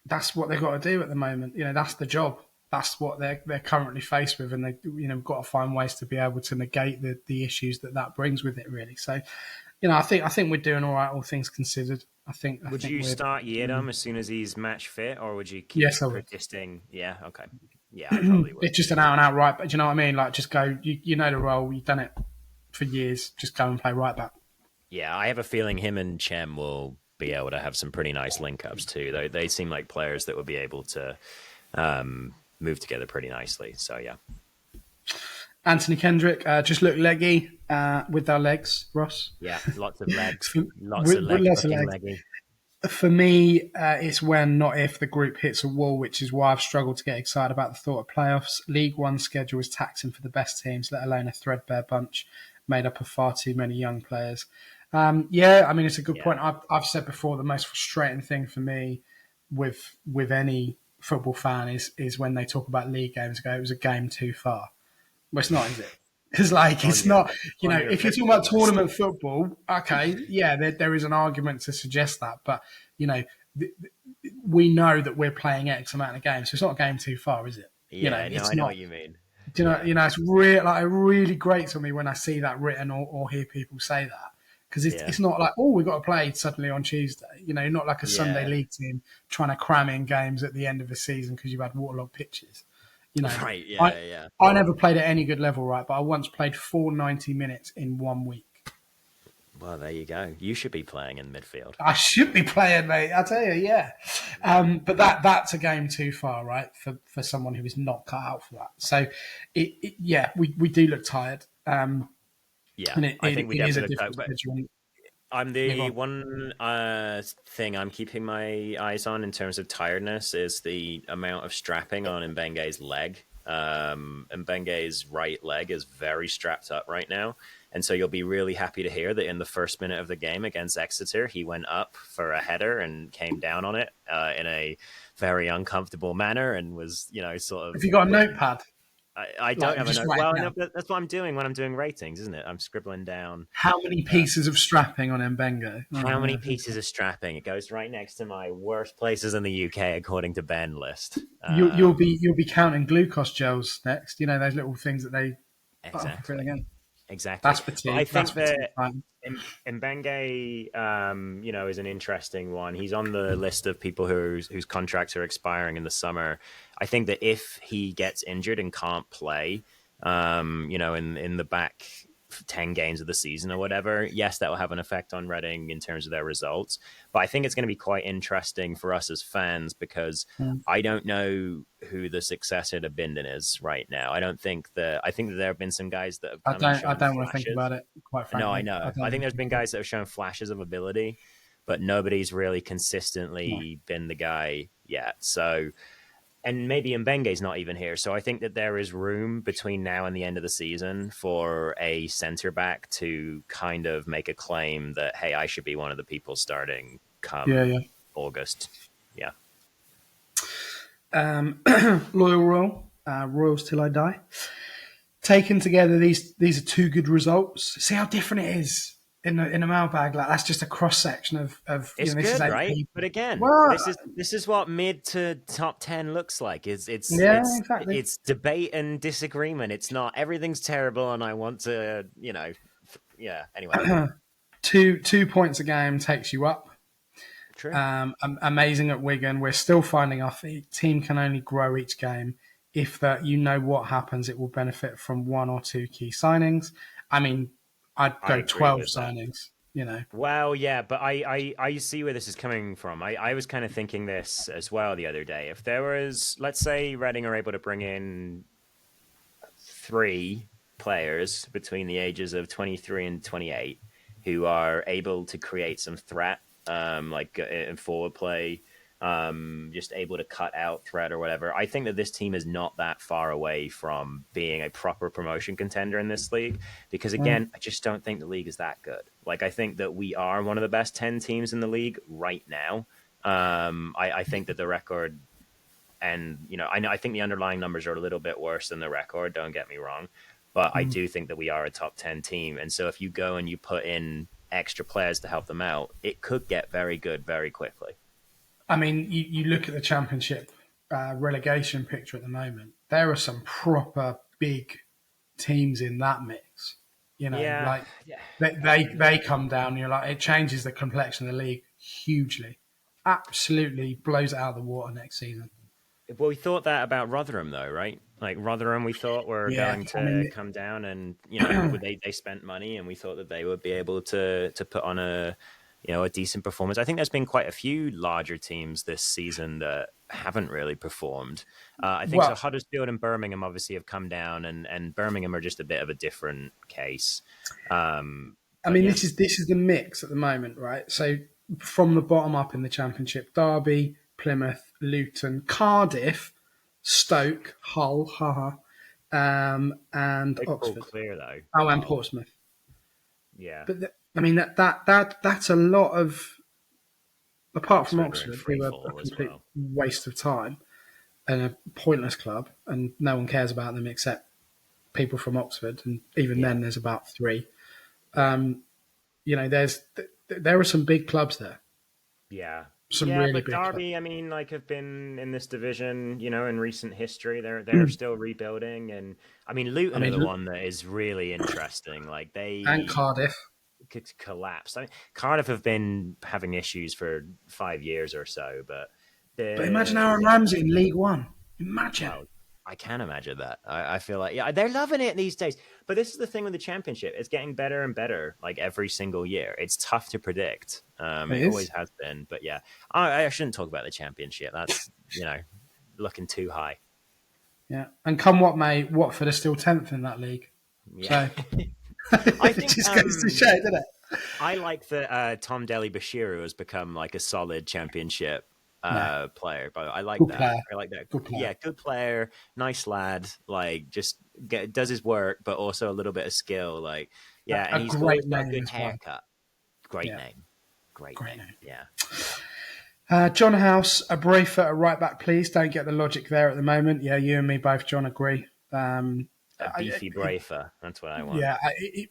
Speaker 1: that's what they've got to do at the moment. That's the job. That's what they're currently faced with, and they've got to find ways to be able to negate the issues that brings with it. Really, so I think we're doing all right, all things considered. Would
Speaker 2: you start Yedam as soon as he's match fit, or would you keep persisting? Yeah, okay, yeah, I probably would.
Speaker 1: It's just an out and out right, but do you know what I mean? Like, just go. You know the role. You've done it for years. Just go and play right back.
Speaker 2: Yeah, I have a feeling him and Chem will be able to have some pretty nice link-ups too. They seem like players that would be able to move together pretty nicely. So, yeah.
Speaker 1: Anthony Kendrick just looked leggy with their legs, Ross.
Speaker 2: Yeah, lots of legs. Lots of legs. Leggy.
Speaker 1: For me, it's when, not if, the group hits a wall, which is why I've struggled to get excited about the thought of playoffs. League One schedule is taxing for the best teams, let alone a threadbare bunch made up of far too many young players. It's a good point. I've said before, the most frustrating thing for me with any football fan is when they talk about league games, it was a game too far. Well, it's not, is it? Because it's not, if you're talking about tournament football, okay, yeah, there is an argument to suggest that, but we know that we're playing X amount of games, so it's not a game too far, is it?
Speaker 2: Yeah, I know what you mean.
Speaker 1: Do you know? It's really grates on me when I see that written or hear people say that, because it's not like, oh, we've got to play suddenly on Tuesday. Not like a Sunday league team trying to cram in games at the end of the season because you've had waterlogged pitches.
Speaker 2: Right? Yeah.
Speaker 1: I never played at any good level, right? But I once played 490 minutes in 1 week.
Speaker 2: Well, there you go. You should be playing in midfield.
Speaker 1: I should be playing, mate. I tell you, yeah. But that's a game too far, right? For someone who is not cut out for that. So, we do look tired.
Speaker 2: I think we definitely look tired. I'm
Speaker 1: Move
Speaker 2: the
Speaker 1: on.
Speaker 2: one thing I'm keeping my eyes on in terms of tiredness is the amount of strapping on Mbenge's leg. Mbenge's right leg is very strapped up right now. And so you'll be really happy to hear that in the first minute of the game against Exeter, he went up for a header and came down on it in a very uncomfortable manner and was, sort
Speaker 1: Have
Speaker 2: of
Speaker 1: you got a
Speaker 2: looking.
Speaker 1: notepad?
Speaker 2: I don't
Speaker 1: Like,
Speaker 2: have a
Speaker 1: just
Speaker 2: note.
Speaker 1: write it
Speaker 2: Well, no,
Speaker 1: down.
Speaker 2: that's what I'm doing when I'm doing ratings, isn't it? I'm scribbling down
Speaker 1: How many pieces of strapping on Mbengo?
Speaker 2: how many
Speaker 1: Oh, yeah.
Speaker 2: pieces of strapping? It goes right next to my worst places in the UK according to Ben list.
Speaker 1: You'll be counting glucose gels next. You know those little things that they. Oh,
Speaker 2: Exactly,
Speaker 1: really again.
Speaker 2: exactly.
Speaker 1: That's
Speaker 2: But I
Speaker 1: fatigue. That's
Speaker 2: think that
Speaker 1: fatigue time.
Speaker 2: Mbenge, is an interesting one. He's on the list of people whose contracts are expiring in the summer. I think that if he gets injured and can't play, in the back 10 games of the season or whatever, yes, that will have an effect on Reading in terms of their results. But I think it's going to be quite interesting for us as fans because
Speaker 1: Mm.
Speaker 2: I don't know who the successor to Bindon is right now. I think that there have been some guys that have
Speaker 1: I
Speaker 2: come and
Speaker 1: don't. I
Speaker 2: shown
Speaker 1: don't want to think
Speaker 2: flashes.
Speaker 1: about it. Quite
Speaker 2: No, I
Speaker 1: frankly, I
Speaker 2: know.
Speaker 1: don't
Speaker 2: I think
Speaker 1: want to
Speaker 2: there's
Speaker 1: think
Speaker 2: been
Speaker 1: about it.
Speaker 2: guys that have shown flashes of ability, but nobody's really
Speaker 1: No.
Speaker 2: consistently been the guy yet. So, and maybe Mbenge's not even here. So I think that there is room between now and the end of the season for a centre back to kind of make a claim that, hey, I should be one of the people starting
Speaker 1: Yeah,
Speaker 2: come
Speaker 1: yeah.
Speaker 2: August. Yeah.
Speaker 1: Loyal Royal, Royals till I die. Taken together, these are two good results. See how different it is in the mailbag. Like that's just a cross section of
Speaker 2: It's
Speaker 1: this is
Speaker 2: good,
Speaker 1: eight
Speaker 2: right? But
Speaker 1: people.
Speaker 2: again,
Speaker 1: Well,
Speaker 2: this is what mid to top 10 looks like. It's
Speaker 1: yeah,
Speaker 2: it's
Speaker 1: exactly.
Speaker 2: it's debate and disagreement. It's not everything's terrible and I want to, yeah, anyway.
Speaker 1: Two points a game takes you up.
Speaker 2: True.
Speaker 1: Amazing at Wigan. We're still finding our feet. Team can only grow each game. If that, you know what happens, it will benefit from one or two key signings. I mean, I'd
Speaker 2: I
Speaker 1: go
Speaker 2: agree
Speaker 1: 12
Speaker 2: with that.
Speaker 1: signings. You know,
Speaker 2: Well, yeah, but I see where this is coming from. I was kind of thinking this as well the other day. If there was, let's say, Reading are able to bring in three players between the ages of 23 and 28 who are able to create some threat, like in forward play, just able to cut out threat or whatever. I think that this team is not that far away from being a proper promotion contender in this league because, again, I just don't think the league is that good. Like, I think that we are one of the best 10 teams in the league right now. I think that the record and I think the underlying numbers are a little bit worse than the record. Don't get me wrong, but I do think that we are a top 10 team. And so if you go and you put in extra players to help them out, it could get very good very quickly.
Speaker 1: I mean, you look at the championship relegation picture at the moment. There are some proper big teams in that mix. You know,
Speaker 2: Yeah,
Speaker 1: like
Speaker 2: yeah.
Speaker 1: they come down. You're like, it changes the complexion of the league hugely. Absolutely blows it out of the water next season.
Speaker 2: Well, we thought that about Rotherham, though, right? Like Rotherham, we thought were
Speaker 1: Yeah,
Speaker 2: going
Speaker 1: I
Speaker 2: to
Speaker 1: mean,
Speaker 2: come down, and they spent money, and we thought that they would be able to put on a decent performance. I think there's been quite a few larger teams this season that haven't really performed. I think so.
Speaker 1: well,
Speaker 2: Huddersfield and Birmingham obviously have come down, and Birmingham are just a bit of a different case.
Speaker 1: I
Speaker 2: But
Speaker 1: mean,
Speaker 2: yeah,
Speaker 1: this is the mix at the moment, right? So from the bottom up in the championship, Derby, Plymouth, Luton, Cardiff, Stoke, Hull, haha, and
Speaker 2: they pulled
Speaker 1: Oxford.
Speaker 2: clear though.
Speaker 1: Oh, and
Speaker 2: Hull,
Speaker 1: Portsmouth.
Speaker 2: yeah,
Speaker 1: But I mean that's a lot of apart from
Speaker 2: Oxford are in
Speaker 1: Oxford,
Speaker 2: free
Speaker 1: who are a
Speaker 2: fall as
Speaker 1: complete
Speaker 2: well.
Speaker 1: waste of time and a pointless club, and no one cares about them except people from Oxford, and even
Speaker 2: Yeah,
Speaker 1: then, there's about three.
Speaker 2: yeah.
Speaker 1: There are some big clubs there,
Speaker 2: Yeah.
Speaker 1: some
Speaker 2: Yeah,
Speaker 1: really
Speaker 2: but
Speaker 1: big clubs.
Speaker 2: Derby, I mean, like have been in this division, in recent history. They're still rebuilding, and I mean,
Speaker 1: I
Speaker 2: Luton are the
Speaker 1: mean,
Speaker 2: one that is really interesting. Like
Speaker 1: and
Speaker 2: they
Speaker 1: Cardiff.
Speaker 2: could collapse. I mean, Cardiff have been having issues for 5 years or so, but
Speaker 1: But imagine
Speaker 2: the
Speaker 1: Aaron Ramsey in League One. Imagine.
Speaker 2: well, I can imagine that. I feel like yeah, they're loving it these days. But this is the thing with the championship; it's getting better and better, like every single year. It's tough to predict.
Speaker 1: It
Speaker 2: It always
Speaker 1: is.
Speaker 2: has been. But yeah, I shouldn't talk about the championship. That's looking too high.
Speaker 1: Yeah. And come what may, Watford are still 10th in that league.
Speaker 2: Yeah,
Speaker 1: So
Speaker 2: I
Speaker 1: it
Speaker 2: think
Speaker 1: just goes to show, doesn't it?
Speaker 2: I like that Tom Dele-Bashiru has become like a solid championship
Speaker 1: No,
Speaker 2: player, but I like
Speaker 1: good
Speaker 2: that.
Speaker 1: player.
Speaker 2: I like that.
Speaker 1: Good player.
Speaker 2: Yeah, good player, nice lad. Like just does his work, but also a little bit of skill. Like yeah, and
Speaker 1: A
Speaker 2: he's
Speaker 1: great
Speaker 2: always got a
Speaker 1: name
Speaker 2: good
Speaker 1: as well.
Speaker 2: haircut. Great
Speaker 1: Yeah,
Speaker 2: name. Great
Speaker 1: great
Speaker 2: name.
Speaker 1: name.
Speaker 2: Yeah.
Speaker 1: John House, a Braithwaite at right back, please. Don't get the logic there at the moment. Yeah, you and me both, John, agree.
Speaker 2: A beefy braver. That's what I want.
Speaker 1: Yeah,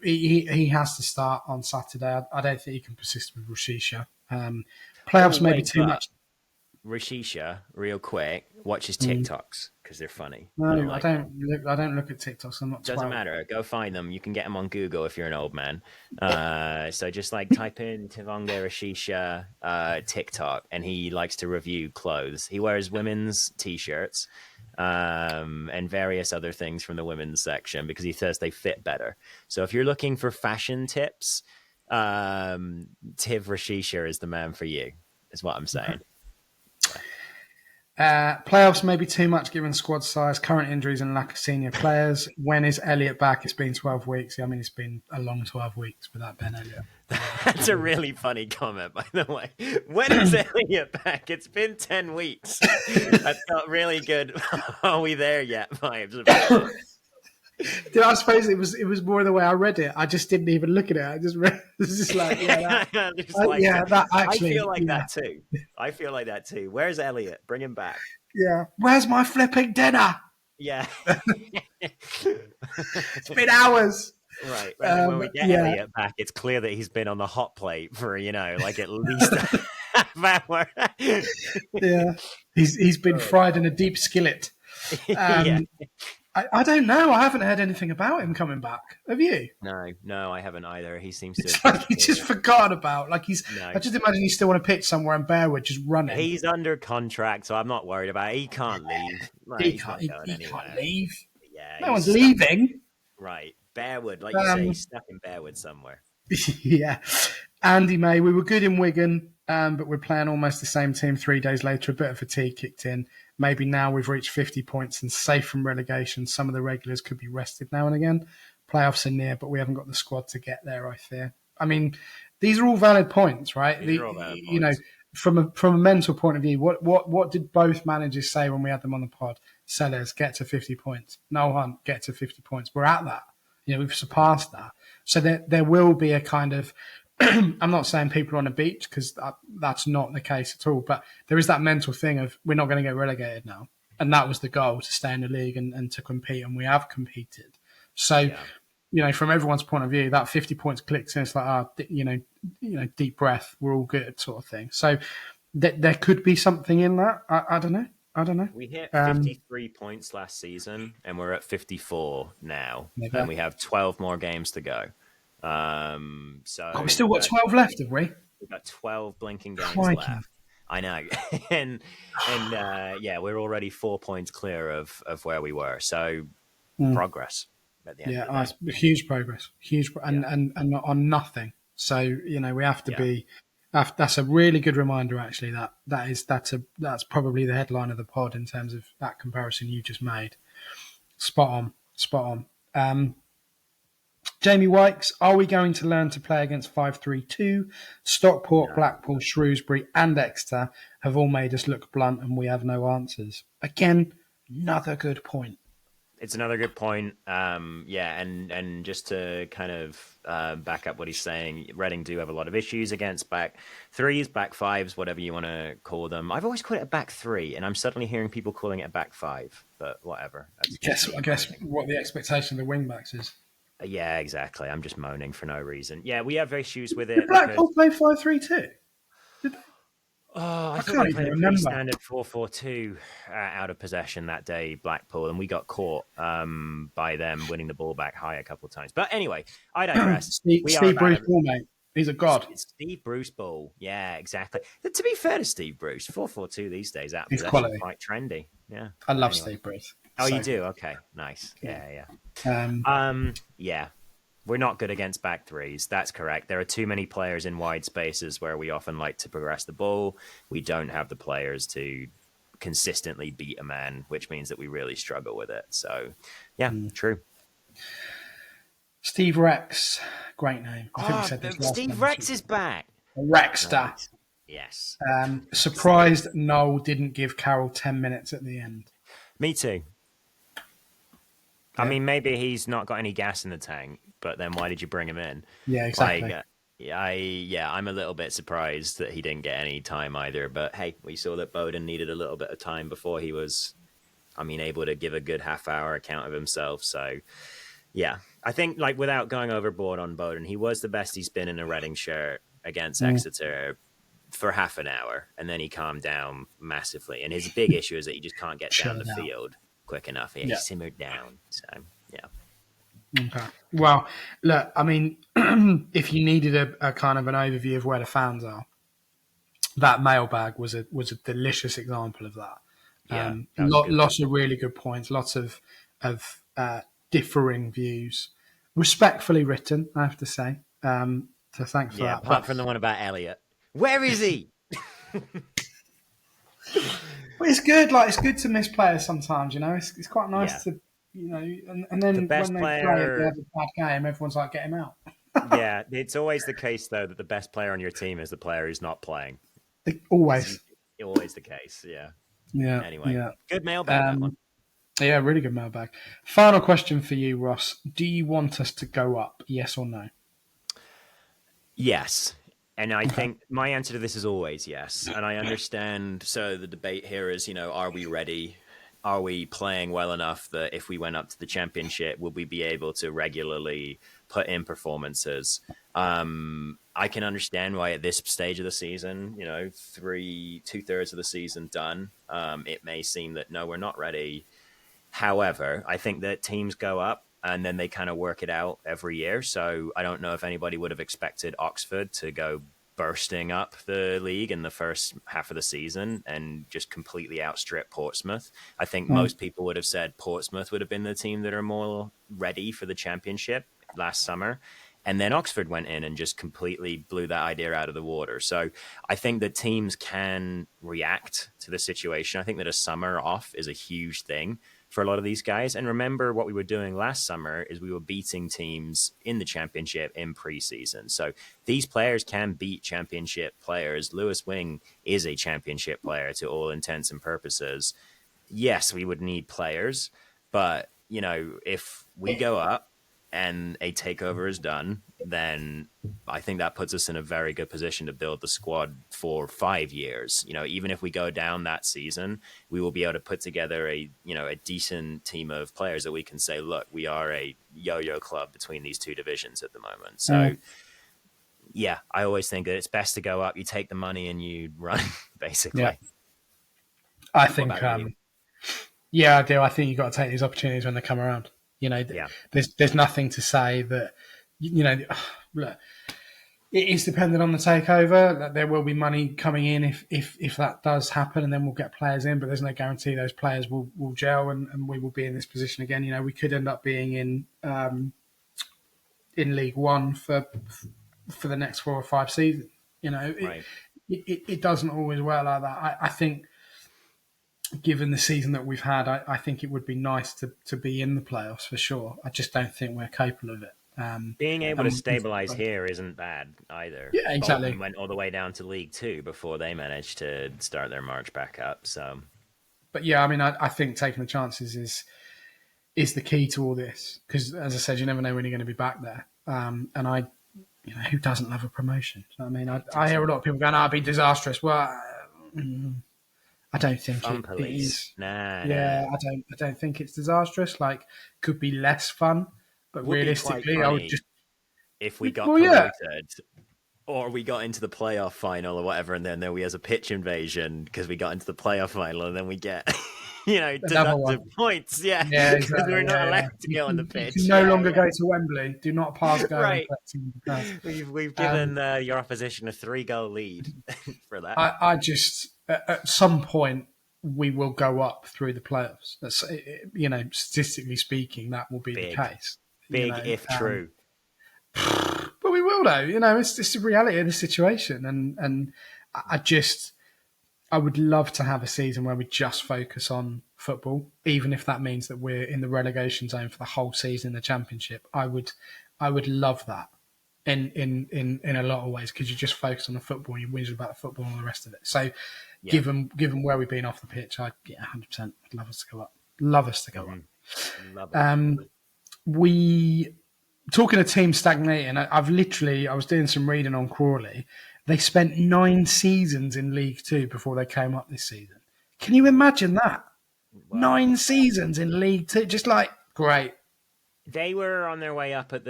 Speaker 1: he has to start on Saturday. I don't think he can persist with Rushisha.
Speaker 2: Oh
Speaker 1: Playoffs may be
Speaker 2: wait,
Speaker 1: too
Speaker 2: but
Speaker 1: much.
Speaker 2: Rishisha, real quick, watch his
Speaker 1: Mm.
Speaker 2: TikToks because they're funny. I
Speaker 1: No, I
Speaker 2: like them.
Speaker 1: don't. I don't look at TikToks. I'm not
Speaker 2: Doesn't
Speaker 1: 12.
Speaker 2: matter. Go find them. You can get them on Google if you're an old man. So just like type in Tivonga Rashisha TikTok, and he likes to review clothes. He wears women's t-shirts and various other things from the women's section because he says they fit better. So if you're looking for fashion tips, Tiv Rashisha is the man for you. Is what I'm saying.
Speaker 1: Playoffs may be too much given squad size, current injuries, and lack of senior players. When is Elliott back? It's been 12 weeks. I mean, it's been a long 12 weeks without Ben Elliott.
Speaker 2: That's a really funny comment, by the way. When is Elliot back? It's been 10 weeks. That's got really good. Are we there yet? Vibes about it.
Speaker 1: Dude, I suppose it was more the way I read it. I just didn't even look at it. I just read. It was just like, that
Speaker 2: I
Speaker 1: actually,
Speaker 2: feel like that too. I feel like that too. Where's Elliot? Bring him back.
Speaker 1: yeah. Where's my flipping dinner?
Speaker 2: Yeah.
Speaker 1: It's been hours.
Speaker 2: Right. When we get Elliot back, it's clear that he's been on the hot plate for, like at least a half hour.
Speaker 1: Yeah. He's been fried in a deep skillet.
Speaker 2: Yeah.
Speaker 1: I don't know. I haven't heard anything about him coming back. Have you?
Speaker 2: No, I haven't either. He seems to.
Speaker 1: It's like he just forgot about. Like
Speaker 2: No.
Speaker 1: I just imagine he's still on a pitch somewhere in Bearwood, just running.
Speaker 2: He's under contract, so I'm not worried about it. He can't leave.
Speaker 1: He can't leave.
Speaker 2: Yeah,
Speaker 1: No one's leaving.
Speaker 2: Right, Bearwood, like you say, he's stuck in Bearwood somewhere.
Speaker 1: Yeah, Andy May. We were good in Wigan, but we're playing almost the same team 3 days later. A bit of fatigue kicked in. Maybe now we've reached 50 points and safe from relegation. Some of the regulars could be rested now and again. Playoffs are near, but we haven't got the squad to get there, I fear. I mean, these are all valid points, right?
Speaker 2: These are all valid points.
Speaker 1: From a mental point of view, what did both managers say when we had them on the pod? Sellers, get to 50 points. Noel Hunt, get to 50 points. We're at that. We've surpassed that. So there will be a kind of I'm not saying people are on a beach because that's not the case at all. But there is that mental thing of we're not going to get relegated now. And that was the goal, to stay in the league and to compete. And we have competed. So, from everyone's point of view, that 50 points clicks and it's like, deep breath, we're all good sort of thing. So there could be something in that. I don't know.
Speaker 2: We hit 53 points last season and we're at 54 now.
Speaker 1: Maybe.
Speaker 2: And we have 12 more games to go.
Speaker 1: We've still got 12 left, have we?
Speaker 2: We've got 12 blinking games left. I know. and we're already 4 points clear of where we were. So progress at the end of the day.
Speaker 1: Huge progress. And on nothing. So, we have to be. That's a really good reminder, actually. That's probably the headline of the pod in terms of that comparison you just made. Spot on. Jamie Wykes, are we going to learn to play against 5-3-2? Stockport, Blackpool, Shrewsbury and Exeter have all made us look blunt and we have no answers. Again, another good point.
Speaker 2: It's another good point. And just to kind of back up what he's saying, Reading do have a lot of issues against back threes, back fives, whatever you want to call them. I've always called it a back three, and I'm suddenly hearing people calling it a back five, but whatever.
Speaker 1: I guess what the expectation of the wing backs is.
Speaker 2: Yeah, exactly. I'm just moaning for no reason. Yeah, we have issues with it.
Speaker 1: Did Blackpool play 5-3-2? Did they?
Speaker 2: I thought they played a pretty standard 4-4-2 out of possession that day, Blackpool, and we got caught by them winning the ball back high a couple of times. But anyway, I digress.
Speaker 1: Steve Bruce Ball, mate. He's a god.
Speaker 2: It's Steve Bruce Ball. Yeah, exactly. To be fair to Steve Bruce, 4-4-2 these days out of possession is quite trendy. Yeah,
Speaker 1: I love Steve Bruce.
Speaker 2: Oh, you do? Okay, nice. Yeah. Yeah. We're not good against back threes. That's correct. There are too many players in wide spaces where we often like to progress the ball. We don't have the players to consistently beat a man, which means that we really struggle with it. So, yeah, true.
Speaker 1: Steve Rex, great name. I think we said this last
Speaker 2: Steve
Speaker 1: time.
Speaker 2: Rex is back.
Speaker 1: Rexter.
Speaker 2: Nice. Yes.
Speaker 1: Surprised Noel didn't give Carroll 10 minutes at the end.
Speaker 2: Me too.
Speaker 1: Yeah.
Speaker 2: I mean, maybe he's not got any gas in the tank, but then why did you bring him in?
Speaker 1: Yeah, exactly.
Speaker 2: I'm a little bit surprised that he didn't get any time either. But hey, we saw that Bowden needed a little bit of time before he was, able to give a good half-hour account of himself. So, yeah, I think without going overboard on Bowden, he was the best he's been in a Reading shirt against Exeter for half an hour, and then he calmed down massively. And his big issue is that he just can't get down the field quick enough. He simmered down. So, yeah.
Speaker 1: Okay. Well, look, I mean, if you needed a kind of an overview of where the fans are, that mailbag was a delicious example of that.
Speaker 2: Yeah,
Speaker 1: Lots of really good points, lots of differing views, respectfully written, I have to say. So thanks for that.
Speaker 2: Apart from the one about Elliott, where is he?
Speaker 1: But it's good. It's good to miss players sometimes. It's quite nice to. And then when they play, they have a bad game. Everyone's like, get him out.
Speaker 2: Yeah, it's always the case though that the best player on your team is the player who's not playing.
Speaker 1: Always
Speaker 2: the case. Yeah.
Speaker 1: Yeah.
Speaker 2: Anyway, good mailbag. That one.
Speaker 1: Yeah, really good mailbag. Final question for you, Ross. Do you want us to go up? Yes or no?
Speaker 2: Yes. And I think my answer to this is always yes. And I understand. So the debate here is, are we ready? Are we playing well enough that if we went up to the championship, would we be able to regularly put in performances? I can understand why at this stage of the season, 2/3 of the season done, it may seem that, no, we're not ready. However, I think that teams go up and then they kind of work it out every year. So I don't know if anybody would have expected Oxford to go bursting up the league in the first half of the season and just completely outstrip Portsmouth. I think most people would have said Portsmouth would have been the team that are more ready for the championship last summer. And then Oxford went in and just completely blew that idea out of the water. So I think that teams can react to the situation. I think that a summer off is a huge thing for a lot of these guys. And remember what we were doing last summer is we were beating teams in the championship in preseason. So these players can beat championship players. Lewis Wing is a championship player to all intents and purposes. Yes, we would need players, but if we go up and a takeover is done, then I think that puts us in a very good position to build the squad for 5 years. Even if we go down that season, we will be able to put together a decent team of players that we can say, look, we are a yo-yo club between these two divisions at the moment. So yeah, I always think that it's best to go up. You take the money and you run, basically.
Speaker 1: Yeah. I think, I do. I think you've got to take these opportunities when they come around. There's nothing to say that, look, it is dependent on the takeover. That there will be money coming in if that does happen, and then we'll get players in. But there's no guarantee those players will gel, and we will be in this position again. We could end up being in League One for the next 4 or 5 seasons. It doesn't always work like that. I think, given the season that we've had, I think it would be nice to be in the playoffs for sure. I just don't think we're capable of it.
Speaker 2: Being able to stabilise here isn't bad either.
Speaker 1: Yeah, exactly.
Speaker 2: Bolton went all the way down to League Two before they managed to start their march back up. So,
Speaker 1: but yeah, I mean, I think taking the chances is the key to all this, because, as I said, you never know when you're going to be back there. And who doesn't love a promotion? I mean, I hear a lot of people going, "Oh, it'd be disastrous." Well, I don't think it is.
Speaker 2: Nah.
Speaker 1: I don't think it's disastrous. Could be less fun, but realistically, I would just,
Speaker 2: if we got promoted, or we got into the playoff final or whatever, and then we has a pitch invasion because we got into the playoff final, and then we get deductive points. Yeah, because we're not allowed to go on the pitch.
Speaker 1: You can no longer go to Wembley. Do not pass go.
Speaker 2: Right. We've given your opposition a 3-goal lead for that.
Speaker 1: I just, at some point, we will go up through the playoffs. That's, statistically speaking, that will be the case.
Speaker 2: Big if true.
Speaker 1: But we will, though. It's the reality of the situation, and I would love to have a season where we just focus on football, even if that means that we're in the relegation zone for the whole season in the Championship. I would I would love that in a lot of ways, because you just focus on the football, you whinge about the football and all the rest of it. So,
Speaker 2: Yeah.
Speaker 1: given where we've been off the pitch, 100%. I'd love us to go up. Love us to go up.
Speaker 2: Love it.
Speaker 1: We talking of teams stagnating. I was doing some reading on Crawley. They spent 9 seasons in League Two before they came up this season. Can you imagine that?
Speaker 2: Well,
Speaker 1: 9 seasons in League Two, just like great.
Speaker 2: they were on their way up in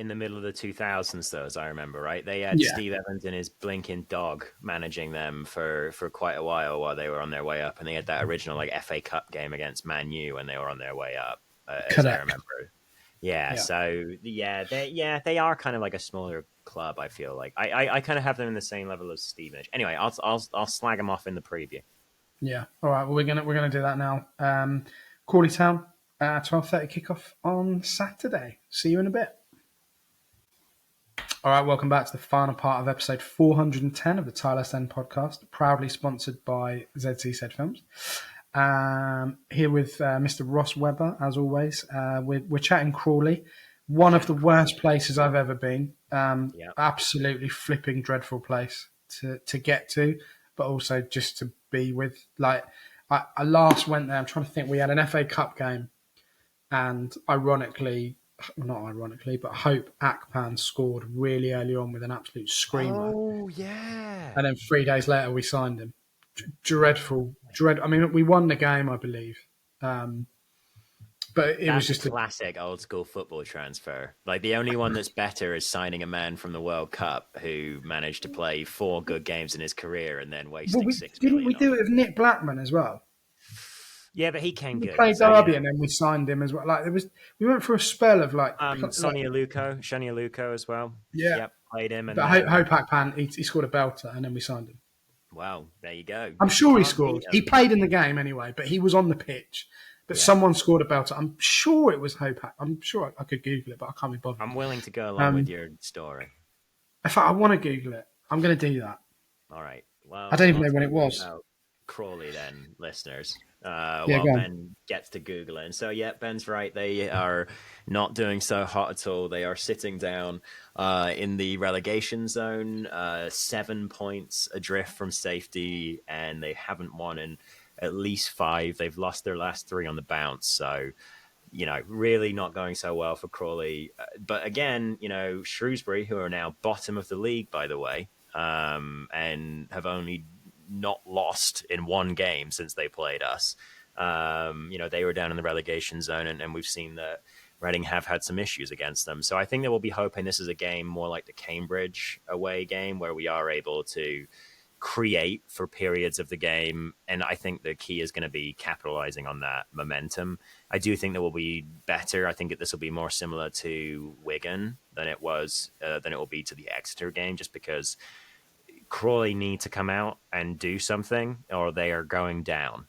Speaker 2: the middle of the 2000s, though, as I remember, right? They had
Speaker 1: Yeah,
Speaker 2: Steve Evans and his blinking dog managing them for quite a while they were on their way up, and they had that original like FA Cup game against Man U when they were on their way up, as I
Speaker 1: correct.
Speaker 2: remember. Yeah,
Speaker 1: Yeah.
Speaker 2: so they are kind of like a smaller club. I feel like I kind of have them in the same level as Stevenage. Anyway, I'll slag them off in the preview.
Speaker 1: Yeah. All right. Well, we're gonna do that now. Crawley Town, 12:30 kickoff on Saturday. See you in a bit. All right. Welcome back to the final part of episode 410 of the Tilehurst End podcast, proudly sponsored by ZC Said Films. Here with Mr. Ross Webber, as always. We're chatting Crawley, one of the worst places I've ever been.
Speaker 2: Yeah.
Speaker 1: Absolutely flipping dreadful place to get to, but also just to be with. Like, I last went there, I'm trying to think, we had an FA Cup game, and not ironically, but Hope Akpan scored really early on with an absolute screamer.
Speaker 2: Oh yeah.
Speaker 1: And then 3 days later, we signed him. Dreadful. I mean, we won the game, I believe. But it was just
Speaker 2: a classic old school football transfer. Like, the only one that's better is signing a man from the World Cup who managed to play 4 good games in his career and then wasting 6 million.
Speaker 1: Didn't we do it with Nick Blackman as well?
Speaker 2: Yeah, but he came good.
Speaker 1: We played Derby and then we signed him as well. Like, we went through a spell of like
Speaker 2: Shani Aluko as well.
Speaker 1: Yeah,
Speaker 2: yep, played him. And
Speaker 1: but Hope Akpan, he scored a belter and then we signed him.
Speaker 2: Well, there you go.
Speaker 1: I'm sure he scored. He played in the game anyway, but he was on the pitch. But someone scored a belter. I'm sure it was Hope. I'm sure I could Google it, but I can't be bothered.
Speaker 2: I'm willing to go along with your story.
Speaker 1: In fact, I want to Google it. I'm going to do that.
Speaker 2: All right. Well,
Speaker 1: I don't even know when it was.
Speaker 2: Crawley, then, listeners.
Speaker 1: Ben
Speaker 2: gets to Google it. And so, yeah, Ben's right. They are not doing so hot at all. They are sitting down in the relegation zone, 7 points adrift from safety, and they haven't won in at least 5. They've lost their last 3 on the bounce. So, really not going so well for Crawley. But again, Shrewsbury, who are now bottom of the league, by the way, and have only not lost in 1 game since they played us. They were down in the relegation zone, and we've seen that Reading have had some issues against them. So I think that we'll be hoping this is a game more like the Cambridge away game, where we are able to create for periods of the game. And I think the key is going to be capitalizing on that momentum. I do think that we'll be better. I think that this will be more similar to Wigan than it will be to the Exeter game, just because Crawley need to come out and do something, or they are going down.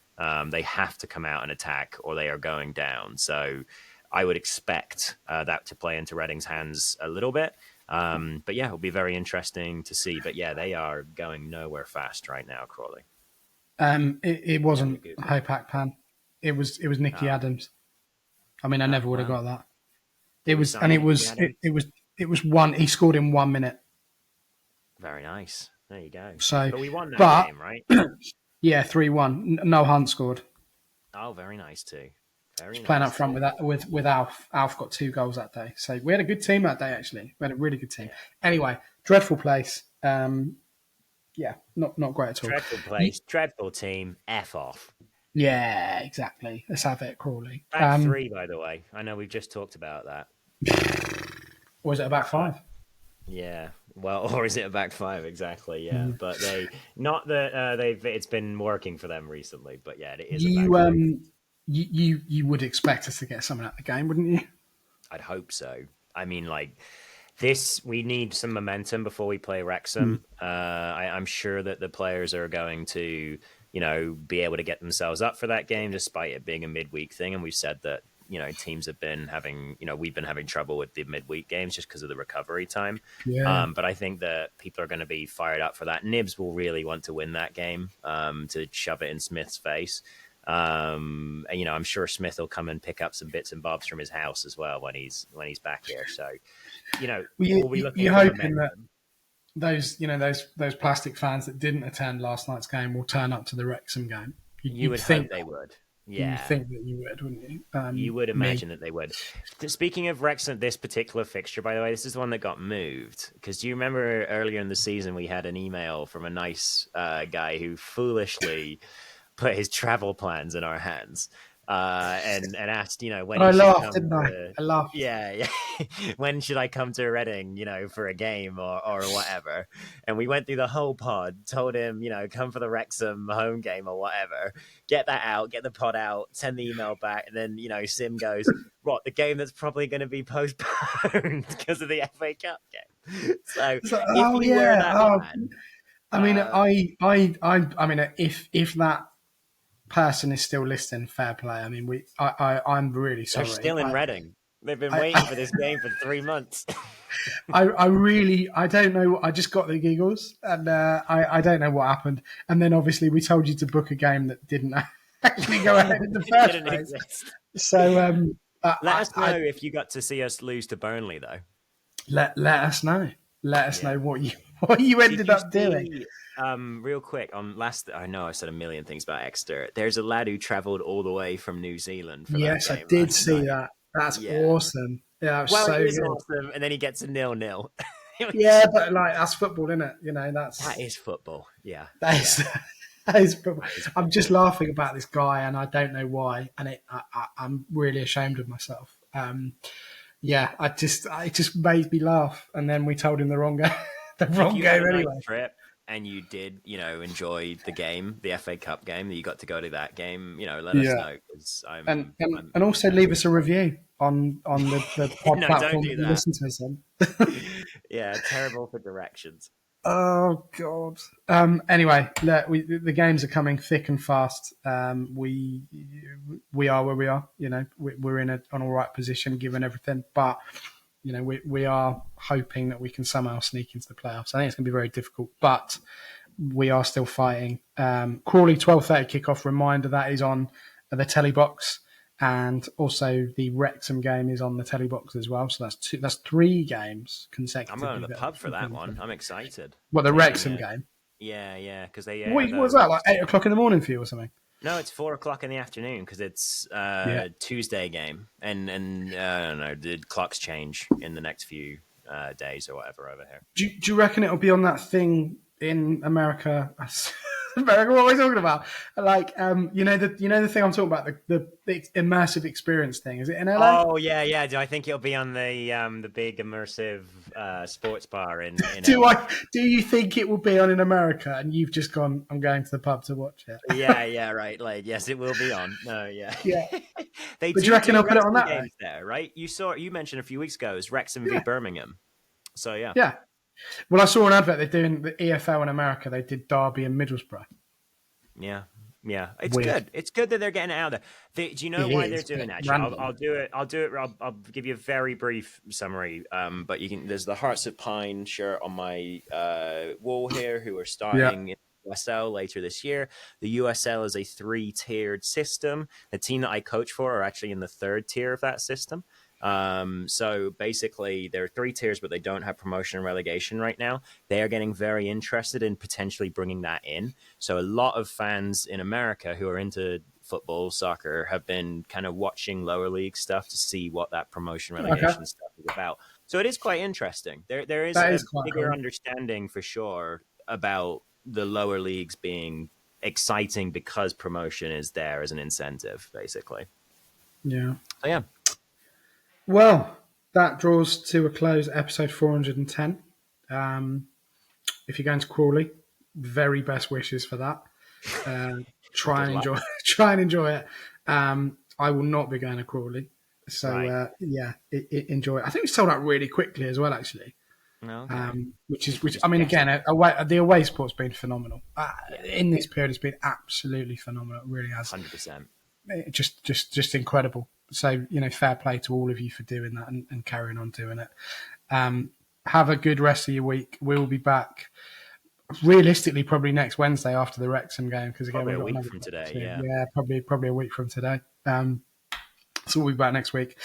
Speaker 2: They have to come out and attack, or they are going down. So I would expect that to play into Reading's hands a little bit. But yeah, it'll be very interesting to see. But yeah, they are going nowhere fast right now, Crawley.
Speaker 1: It wasn't Hope Akpan. It was Nicky Adams. I mean, I never would have got that. It was 1. He scored in 1 minute.
Speaker 2: Very nice. There you go.
Speaker 1: So,
Speaker 2: but we won that game, right?
Speaker 1: Yeah, 3-1. No Hunt scored.
Speaker 2: Oh, very nice too.
Speaker 1: Playing up front with Alf. Alf got 2 goals that day. So we had a good team that day, actually. We had a really good team. Anyway, dreadful place. Not great at all.
Speaker 2: Dreadful place, dreadful team, F off.
Speaker 1: Yeah, exactly. Let's have it, Crawley.
Speaker 2: Back 3, by the way. I know we've just talked about that.
Speaker 1: Or is it a back 5?
Speaker 2: Yeah. Well, or is it a back 5? Exactly. Yeah. But it's been working for them recently. But yeah, it is a back 5.
Speaker 1: You would expect us to get something out of the game, wouldn't you?
Speaker 2: I'd hope so. I mean, like, this, we need some momentum before we play Wrexham. I'm sure that the players are going to, be able to get themselves up for that game, despite it being a midweek thing. And we've said that, teams have been having, we've been having trouble with the midweek games just because of the recovery time.
Speaker 1: Yeah.
Speaker 2: But I think that people are going to be fired up for that. Nibs will really want to win that game to shove it in Smith's face. And, I'm sure Smith will come and pick up some bits and bobs from his house as well when he's back here. So, we'll be looking
Speaker 1: you're
Speaker 2: for
Speaker 1: hoping that
Speaker 2: momentum.
Speaker 1: those plastic fans that didn't attend last night's game will turn up to the Wrexham game.
Speaker 2: You would think they would. Yeah.
Speaker 1: You'd think that you would, wouldn't you?
Speaker 2: You would imagine that they would. Speaking of Wrexham, this particular fixture, by the way, this is the one that got moved. Because do you remember earlier in the season we had an email from a nice guy who foolishly put his travel plans in our hands and asked, when
Speaker 1: I
Speaker 2: he should
Speaker 1: laughed,
Speaker 2: come
Speaker 1: didn't I?
Speaker 2: to,
Speaker 1: I laughed.
Speaker 2: yeah. When should I come to Reading, for a game or whatever? And we went through the whole pod, told him, come for the Wrexham home game or whatever. Get that out, get the pod out, send the email back, and then Sim goes, "What, the game that's probably going to be postponed because of the FA Cup game?" So
Speaker 1: It's like,
Speaker 2: if you were that man,
Speaker 1: I mean, if that person is still listening, fair play. I mean, I'm really sorry.
Speaker 2: they're still in Reading. They've been waiting for this game for 3 months.
Speaker 1: I don't know. I just got the giggles, and I don't know what happened. And then obviously we told you to book a game that didn't actually go ahead in the first place.
Speaker 2: Exist.
Speaker 1: So
Speaker 2: let us know if you got to see us lose to Burnley, though.
Speaker 1: Let us know. Let us know what you ended up doing.
Speaker 2: Real quick, I know I said a million things about Exeter. There's a lad who travelled all the way from New Zealand for that game.
Speaker 1: I did see that. That's awesome. Yeah,
Speaker 2: well,
Speaker 1: so
Speaker 2: it is
Speaker 1: good.
Speaker 2: awesome, and then he gets a 0-0.
Speaker 1: Yeah, but that's football, isn't it?
Speaker 2: That is football. Yeah,
Speaker 1: that is football. I'm just laughing about this guy, and I don't know why, and I'm really ashamed of myself. It just made me laugh, and then we told him the wrong game, anyway.
Speaker 2: Trip. And you did, enjoy the game, the FA Cup game, that you got to go to that game, let us know. Cause I'm
Speaker 1: also leave us a review on the pod platform
Speaker 2: do
Speaker 1: you listen to us on.
Speaker 2: Yeah, terrible for directions.
Speaker 1: Oh, God. Anyway, the games are coming thick and fast. We are where we are. We're in an all right position given everything. But, we are hoping that we can somehow sneak into the playoffs. I think it's going to be very difficult, but we are still fighting. Crawley 12:30 kickoff. Reminder that is on the telly box, and also the Wrexham game is on the telly box as well. So that's 3 games consecutively.
Speaker 2: I'm going to the pub for that one. I'm excited.
Speaker 1: What, the Wrexham game?
Speaker 2: Yeah, because they.
Speaker 1: What was that, like 8 o'clock in the morning for you or something?
Speaker 2: No, it's 4 o'clock in the afternoon because it's Tuesday game, and I don't know. The clocks change in the next few days or whatever over here.
Speaker 1: Do you reckon it'll be on that thing in America? America, what are we talking about? Like, the thing I'm talking about, the immersive experience thing. Is it in LA?
Speaker 2: Oh yeah. Do I think it'll be on the big immersive sports bar in
Speaker 1: Do
Speaker 2: LA?
Speaker 1: Do you think it will be on in America? And you've just gone, I'm going to the pub to watch it.
Speaker 2: Yeah, right. Like, yes, it will be on. No, yeah.
Speaker 1: But do you reckon they'll put it on that
Speaker 2: games there, right? You mentioned a few weeks ago is Wrexham v Birmingham. So yeah.
Speaker 1: Yeah. Well, I saw an advert. They're doing the EFL in America. They did Derby and Middlesbrough.
Speaker 2: Yeah. It's weird. Good. It's good that they're getting it out there. Do you know why they're doing that? I'll do it. I'll give you a very brief summary. But there's the Hearts of Pine shirt on my wall here, who are starting in USL later this year. The USL is a 3-tiered system. The team that I coach for are actually in the 3rd tier of that system. So basically there are 3 tiers, but they don't have promotion and relegation right now. They are getting very interested in potentially bringing that in. So a lot of fans in America who are into football, soccer, have been kind of watching lower league stuff to see what that promotion relegation stuff is about. So it is quite interesting. There is a bigger understanding for sure about the lower leagues being exciting because promotion is there as an incentive, basically.
Speaker 1: Yeah.
Speaker 2: So yeah.
Speaker 1: Well, that draws to a close episode 410. If you're going to Crawley, very best wishes for that. Try and enjoy it. I will not be going to Crawley, so enjoy it. I think it's sold out really quickly as well, actually.
Speaker 2: Okay.
Speaker 1: Which I mean, again, the away sport's been phenomenal. In this period, it's been absolutely phenomenal. It really has.
Speaker 2: 100%.
Speaker 1: Just incredible. So, fair play to all of you for doing that and carrying on doing it. Have a good rest of your week. We'll be back realistically, probably next Wednesday after the Wrexham game, because again
Speaker 2: Probably
Speaker 1: we've
Speaker 2: a
Speaker 1: got
Speaker 2: week
Speaker 1: another
Speaker 2: from
Speaker 1: game
Speaker 2: today.
Speaker 1: too.
Speaker 2: Yeah.
Speaker 1: Yeah, probably a week from today. So we'll be back next week.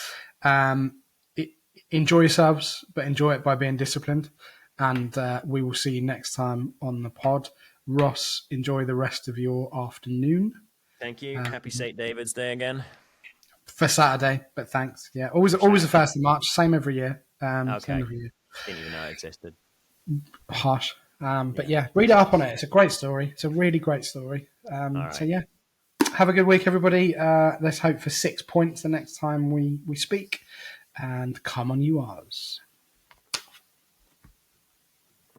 Speaker 1: It, enjoy yourselves, but enjoy it by being disciplined. And we will see you next time on the pod. Ross, enjoy the rest of your afternoon.
Speaker 2: Thank you. Happy St. David's Day again.
Speaker 1: For Saturday, but thanks. Yeah, always the 1st of March. Same every year. Same
Speaker 2: Okay.
Speaker 1: every year.
Speaker 2: Didn't even know it existed.
Speaker 1: Harsh. But yeah, read it up on it. It's a great story. It's a really great story.
Speaker 2: All right.
Speaker 1: So yeah, have a good week, everybody. Let's hope for 6 points the next time we speak. And come on, you R's.